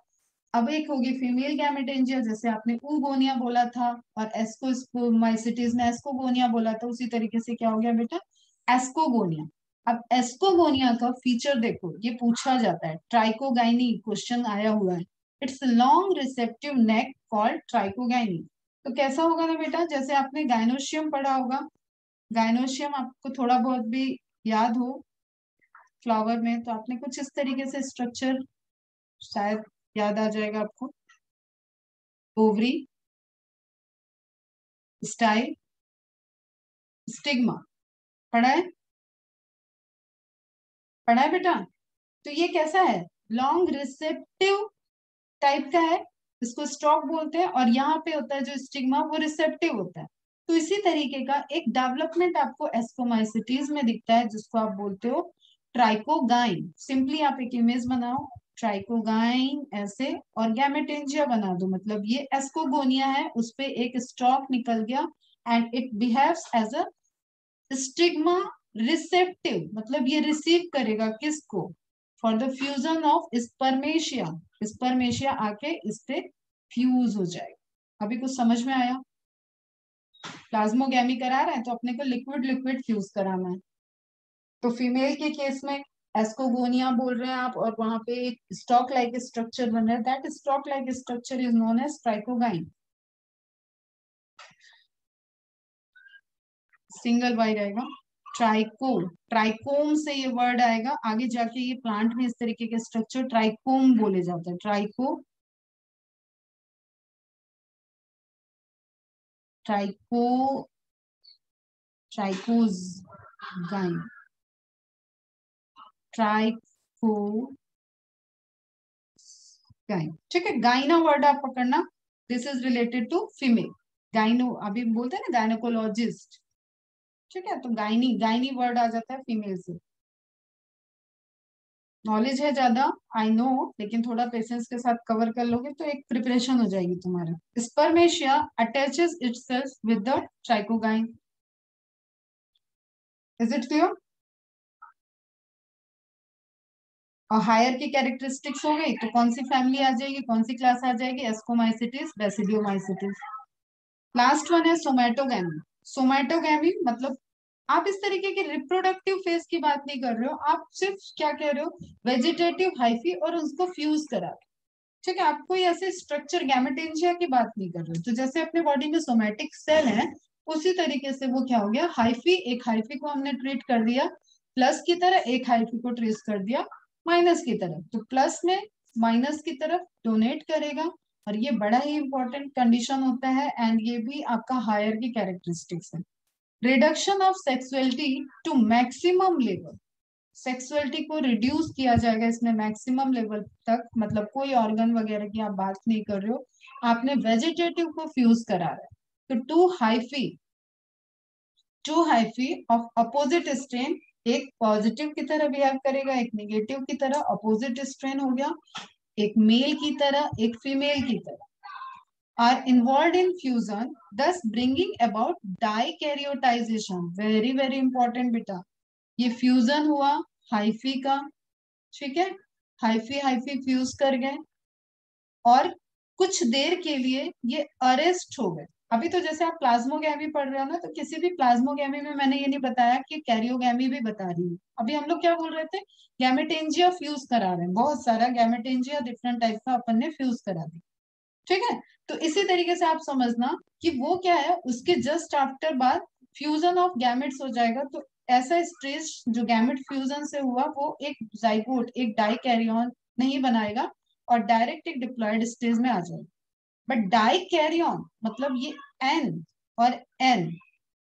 अब एक होगी फीमेल गैमेटेंजिया, जैसे आपने ऊगोनिया बोला था, और एस्कोमाइसिटीज में एस्कोगोनिया बोला था, उसी तरीके से क्या हो गया बेटा, एस्कोगोनिया। अब एस्कोगोनिया का फीचर देखो, ये पूछा जाता है, ट्राइकोगाइनी क्वेश्चन आया हुआ है। It's long receptive neck called trichogyne. तो कैसा होगा ना बेटा, जैसे आपने गाइनोशियम पढ़ा होगा, गाइनोशियम आपको थोड़ा बहुत भी याद हो फ्लावर में, तो आपने कुछ इस तरीके से स्ट्रक्चर शायद याद आ जाएगा आपको, ओवरी, स्टाइल, स्टिग्मा, पढ़ा है, पढ़ा है बेटा। तो ये कैसा है, लॉन्ग रिसेप्टिव टाइप का है, इसको स्टॉक बोलते हैं, और यहाँ पे होता है जो स्टिग्मा वो रिसेप्टिव होता है। तो इसी तरीके का एक डेवलपमेंट आपको एस्कोमाइसिटीज में दिखता है, जिसको आप बोलते हो ट्राइकोगाइन। सिंपली आप एक इमेज बनाओ, ट्राइकोगाइन ऐसे, और गैमेटेंजिया बना दो, मतलब ये एस्कोगोनिया है, उस पे एक स्टॉक निकल गया and it behaves as a stigma receptive, मतलब ये रिसीव करेगा किसको, for the fusion of spermatia, spermatia आके इस पे फ्यूज हो जाएगा। अभी कुछ समझ में आया? प्लाज्मोगैमी करा रहे हैं तो अपने को लिक्विड लिक्विड फ्यूज कराना है। तो फीमेल के केस में एस्कोगोनिया बोल रहे हैं आप, और वहां पे एक स्टॉक लाइक स्ट्रक्चर बन रहा है, that stalk like structure is known as trichogyne. Single Y रहेगा। ट्राइको, ट्राइकोम से ये वर्ड आएगा आगे जाके, ये प्लांट में इस तरीके के स्ट्रक्चर ट्राइकोम बोले जाते हैं। Tricho, tricho, trichogyne, trichogyne. ठीक है, गाइना वर्ड आप पकड़ना, this is related to female. Gyno अभी बोलते हैं ना गायनोकोलॉजिस्ट, ठीक है, तो गाइनी, गाइनी वर्ड आ जाता है फीमेल से। नॉलेज है ज्यादा, आई नो, लेकिन थोड़ा पेशेंस के साथ कवर कर लोगे तो एक प्रिपरेशन हो जाएगी तुम्हारा। Spermatia attaches itself with the trichogyne. Is it clear? और हायर की कैरेक्टरिस्टिक्स हो गई, तो कौन सी फैमिली आ जाएगी, कौन सी क्लास आ जाएगी? Ascomycetes, basidiomycetes. लास्ट वन है सोमैटोगैमी। सोमैटोगैमी मतलब आप इस तरीके के रिप्रोडक्टिव फेज की बात नहीं कर रहे हो, आप सिर्फ क्या कह रहे हो, वेजिटेटिव हाइफी और उसको फ्यूज करा। ठीक है, आप कोई ऐसे स्ट्रक्चर गैमेटेंजिया की बात नहीं कर रहे हो। तो जैसे अपने बॉडी में सोमैटिक सेल है, उसी तरीके से वो क्या हो गया, हाइफी, एक हाइफी को हमने ट्रीट कर दिया प्लस की तरह, एक हाइफी को ट्रेस कर दिया माइनस की तरफ, तो प्लस में माइनस की तरफ डोनेट करेगा, और ये बड़ा ही इंपॉर्टेंट कंडीशन होता है, एंड ये भी आपका हायर की कैरेक्टरिस्टिक्स है। Reduction of sexuality to maximum level, sexuality को रिड्यूस किया जाएगा इसमें मैक्सिमम लेवल तक, मतलब कोई ऑर्गन वगैरह की आप बात नहीं कर रहे हो, आपने वेजिटेटिव को फ्यूज करा रहा है। तो two hyphae of opposite strain, एक पॉजिटिव की तरह बिहेव करेगा, एक निगेटिव की तरह, अपोजिट स्ट्रेन हो गया, एक मेल की तरह, एक फीमेल की तरह, are involve in fusion, thus bringing about dikaryotization. Very very important बेटा, ये फ्यूजन हुआ हाइफी का, ठीक है, हाइफी हाइफी फ्यूज कर गए, और कुछ देर के लिए ये अरेस्ट हो गए। अभी तो जैसे आप प्लाज्मोगैमी पढ़ रहे हो ना, तो किसी भी प्लाज्मोगैमी में मैंने ये नहीं बताया कि कैरियोगैमी भी बता रही हूँ। अभी हम लोग क्या बोल रहे थे, गैमेटेंजिया फ्यूज करा रहे हैं, बहुत सारा गैमेटेंजिया डिफरेंट टाइप का अपन ने फ्यूज करा दिया। ठीक है, तो इसी तरीके से आप समझना कि वो क्या है, उसके जस्ट आफ्टर बाद फ्यूजन ऑफ गैमेट्स हो जाएगा। तो ऐसा स्टेज जो गैमेट फ्यूजन से हुआ, वो एक जाइगोट, एक डाइकैरियन नहीं बनाएगा, और डायरेक्ट एक डिप्लॉयड स्टेज में आ जाएगा। बट डाइकैरियन मतलब ये एन और n,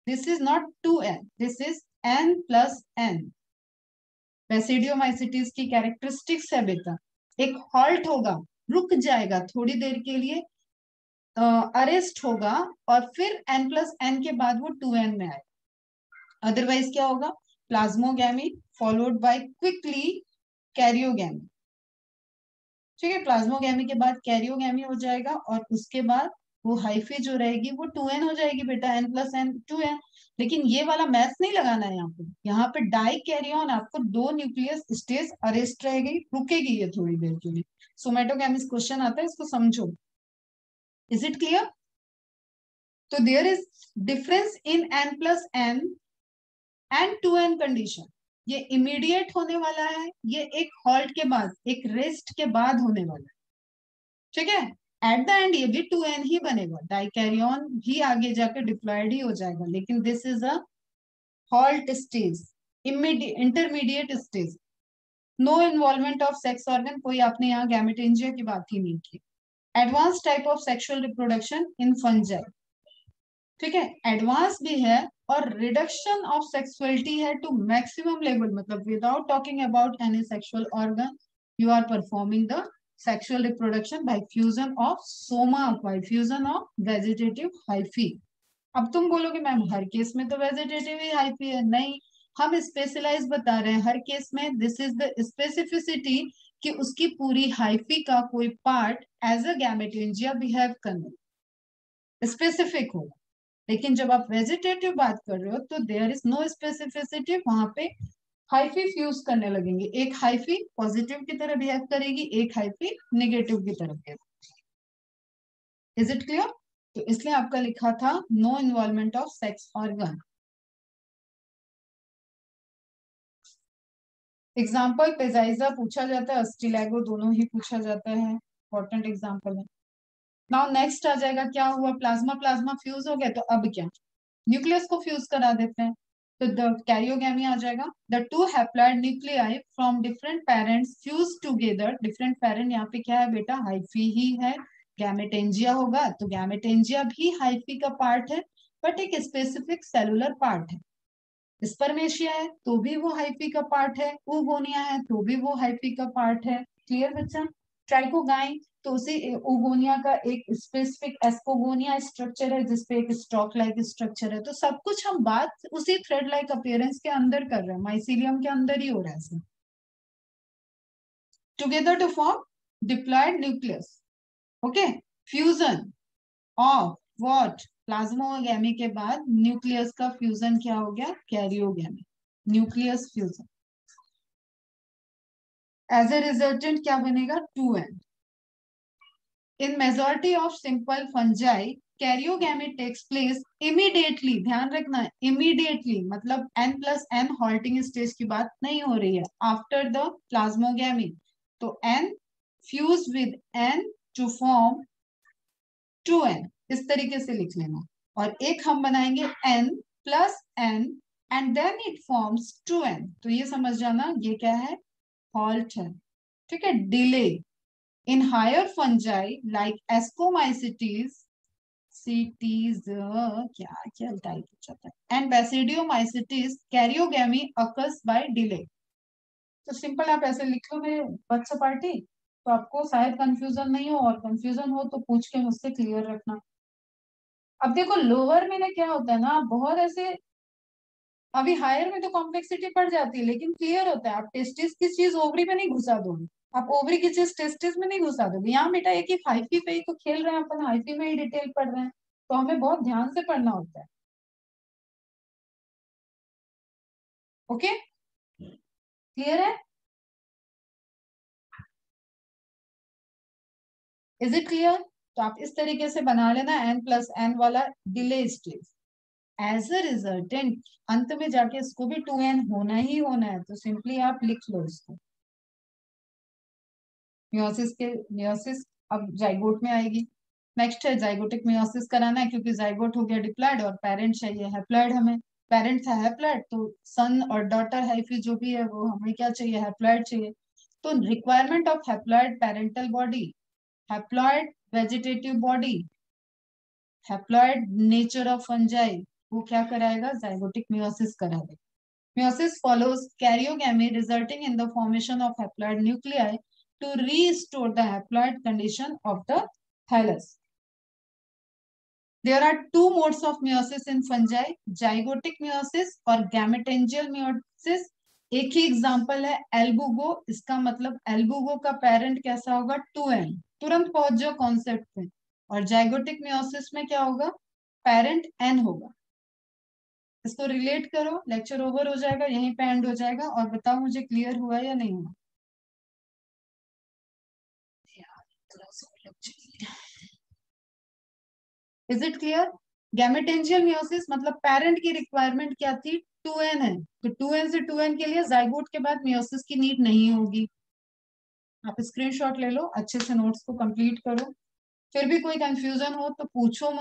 this is not two n, this is n plus n. Basidiomycetes की कैरेक्टरिस्टिक्स है बेटा, एक हॉल्ट होगा, रुक जाएगा थोड़ी देर के लिए, अरेस्ट होगा, और फिर एन प्लस एन के बाद वो टू एन में आएगा। अदरवाइज क्या होगा, plasmogamy followed by quickly karyogamy. ठीक है, प्लाज्मोगैमी के बाद कैरियोगैमी हो जाएगा, और उसके बाद वो हाइफी जो रहेगी वो टू एन हो जाएगी बेटा, n plus n two n. लेकिन ये वाला मैथ नहीं लगाना है यहाँ पे डाई कैरियन आपको दो न्यूक्लियस स्टेज अरेस्ट रहेगी, रुकेगी ये थोड़ी देर के लिए। सोमेटोगैमिस क्वेश्चन आता है, इसको समझो। Is it clear? तो there is difference in n plus n and two n condition. ये इमीडिएट होने वाला है, ये एक हॉल्ट के बाद, एक रेस्ट के बाद होने वाला है। ठीक है, एट द एंड ये भी टू एन ही बनेगा, डाइकैरियन भी आगे जाकर डिप्लॉयड ही हो जाएगा, लेकिन this is a halt stage, intermediate stage, no involvement of sex organ, कोई आपने यहाँ गैमेटेंजिया की बात ही नहीं की। Advance type of sexual reproduction in fungi, ठीक है, एडवांस भी है, और रिडक्शन ऑफ सेक्सुअलिटी है टू मैक्सिमम लेवल, मतलब without talking about any sexual organ, you are performing the sexual reproduction by fusion of soma, by fusion of vegetative hyphae. अब तुम बोलोगे मैम हर केस में तो वेजिटेटिव ही हाइफी है, नहीं, हम स्पेशलाइज बता रहे हैं हर केस में। दिस इज द स्पेसिफिसिटी कि उसकी पूरी हाइफी का कोई part as a gametangia behave करने, स्पेसिफिक होगा। लेकिन जब आप वेजिटेटिव बात कर रहे हो तो देयर इज नो स्पेसिफिसिटी, वहां पे हाइफी फ्यूज करने लगेंगे, एक हाइफी पॉजिटिव की तरह बिहेव करेगी, एक हाइफी नेगेटिव की तरह बिहेव। Is it clear? तो इसलिए आपका लिखा था no involvement of sex organ. Example peziza पूछा जाता है, अस्टिलैगो दोनों ही पूछा जाता है, इंपॉर्टेंट एग्जाम्पल है। नाउ नेक्स्ट आ जाएगा, क्या हुआ, प्लाज्मा प्लाज्मा फ्यूज हो गया, तो अब क्या, न्यूक्लियस को फ्यूज करा देते हैं, तो द कैरियोगैमी आ जाएगा। The two haploid nuclei from different parents fuse together, different parent यहाँ पे क्या है बेटा, हाइफी ही है, गैमेटेंजिया होगा तो गैमेटेंजिया भी हाइफी का पार्ट है, बट एक स्पेसिफिक सेलुलर पार्ट है। स्पर्मेशिया है तो भी वो हाइफी का पार्ट है, उगोनिया है तो भी वो हाइफी का पार्ट है। क्लियर बच्चा? ट्राइकोगाइन तो उसी उगोनिया का एक स्पेसिफिक एस्कोगोनिया स्ट्रक्चर है जिसपे एक स्टॉक लाइक स्ट्रक्चर है। तो सब कुछ हम बात उसी थ्रेड लाइक अपीयरेंस के अंदर कर रहे हैं, माइसीलियम के अंदर ही हो रहा है इसमें। Together to form diploid nucleus. Okay, fusion of what, plasmogamy के बाद न्यूक्लियस का फ्यूजन क्या हो गया, karyogamy, nucleus fusion. As a resultant क्या बनेगा, 2n। In majority of simple fungi karyogamy takes place immediately, ध्यान रखना इमीडिएटली मतलब n+n हॉल्टिंग स्टेज की बात नहीं हो रही है, आफ्टर द प्लाज्मोगैमी। तो n fuse with n to form 2n, इस तरीके से लिख लेना। और एक हम बनाएंगे n+n and then it forms 2n, तो ये समझ जाना ये क्या है, हॉल्ट है। ठीक है, delay in higher fungi like ascomycetes, सीटीज क्या क्या टाइप जाता है, and basidiomycetes karyogamy occurs by delay. तो सिंपल आप ऐसे लिख लो मेरे बच्चा पार्टी, तो आपको शायद कंफ्यूजन नहीं हो, और कंफ्यूजन हो तो पूछ के मुझसे क्लियर रखना। अब देखो लोअर में ना क्या होता है ना, बहुत ऐसे, अभी हायर में तो कॉम्प्लेक्सिटी बढ़ जाती है लेकिन क्लियर होता है। आप टेस्टिस की चीज ओवरी में नहीं घुसा दोगे, आप ओवरी की चीज टेस्टिस में नहीं घुसा दोगे। यहाँ बेटा एक ही हाइफी पे ही तो खेल रहे हैं अपन, हाइफी में ही डिटेल पढ़ रहे हैं, तो हमें बहुत ध्यान से पढ़ना होता है। ओके, क्लियर है? Is it clear? तो आप इस तरीके से बना लेना n+n वाला delay stage. As a resultant अंत में जाके इसको भी 2n होना ही होना है, तो सिंपली आप लिख लो इसको। मियोसिस अब जाइगोट में आएगी। नेक्स्ट है जाइगोटिक मियोसिस कराना है, क्योंकि जाइगोट हो गया डिप्लॉयड और पेरेंट चाहिए हैप्लॉयड। हमें पेरेंट था हैप्लॉयड, तो सन और डॉटर हाइफी जो भी है वो हमें क्या चाहिए, हैप्लॉयड चाहिए। तो requirement of haploid parental body, haploid vegetative body, haploid nature of fungi, वो क्या कराएगा, जाइगोटिक मियोसिस कराएगा। Meiosis follows karyogamy resulting in the formation of haploid nuclei to restore the haploid condition of the thallus. There are two modes of meiosis in fungi, zygotic meiosis और gametangial meiosis। एक ही example है एल्बुगो, इसका मतलब एल्बुगो का parent कैसा होगा, 2n, तुरंत पहुंच जाओ कॉन्सेप्ट पे। और जाइगोटिक मियोसिस में क्या होगा, पेरेंट n होगा। इसको रिलेट करो, लेक्चर ओवर हो जाएगा, यहीं पे एंड हो जाएगा, और बताओ मुझे क्लियर हुआ या नहीं हुआ। Is it clear? Gametangial meiosis मतलब पेरेंट की रिक्वायरमेंट क्या थी, 2n है, तो 2n से 2n के लिए जाइगोट के बाद मियोसिस की नीड नहीं होगी। आप स्क्रीनशॉट ले लो, अच्छे से नोट्स को कंप्लीट करो, फिर भी कोई कंफ्यूजन हो तो पूछो।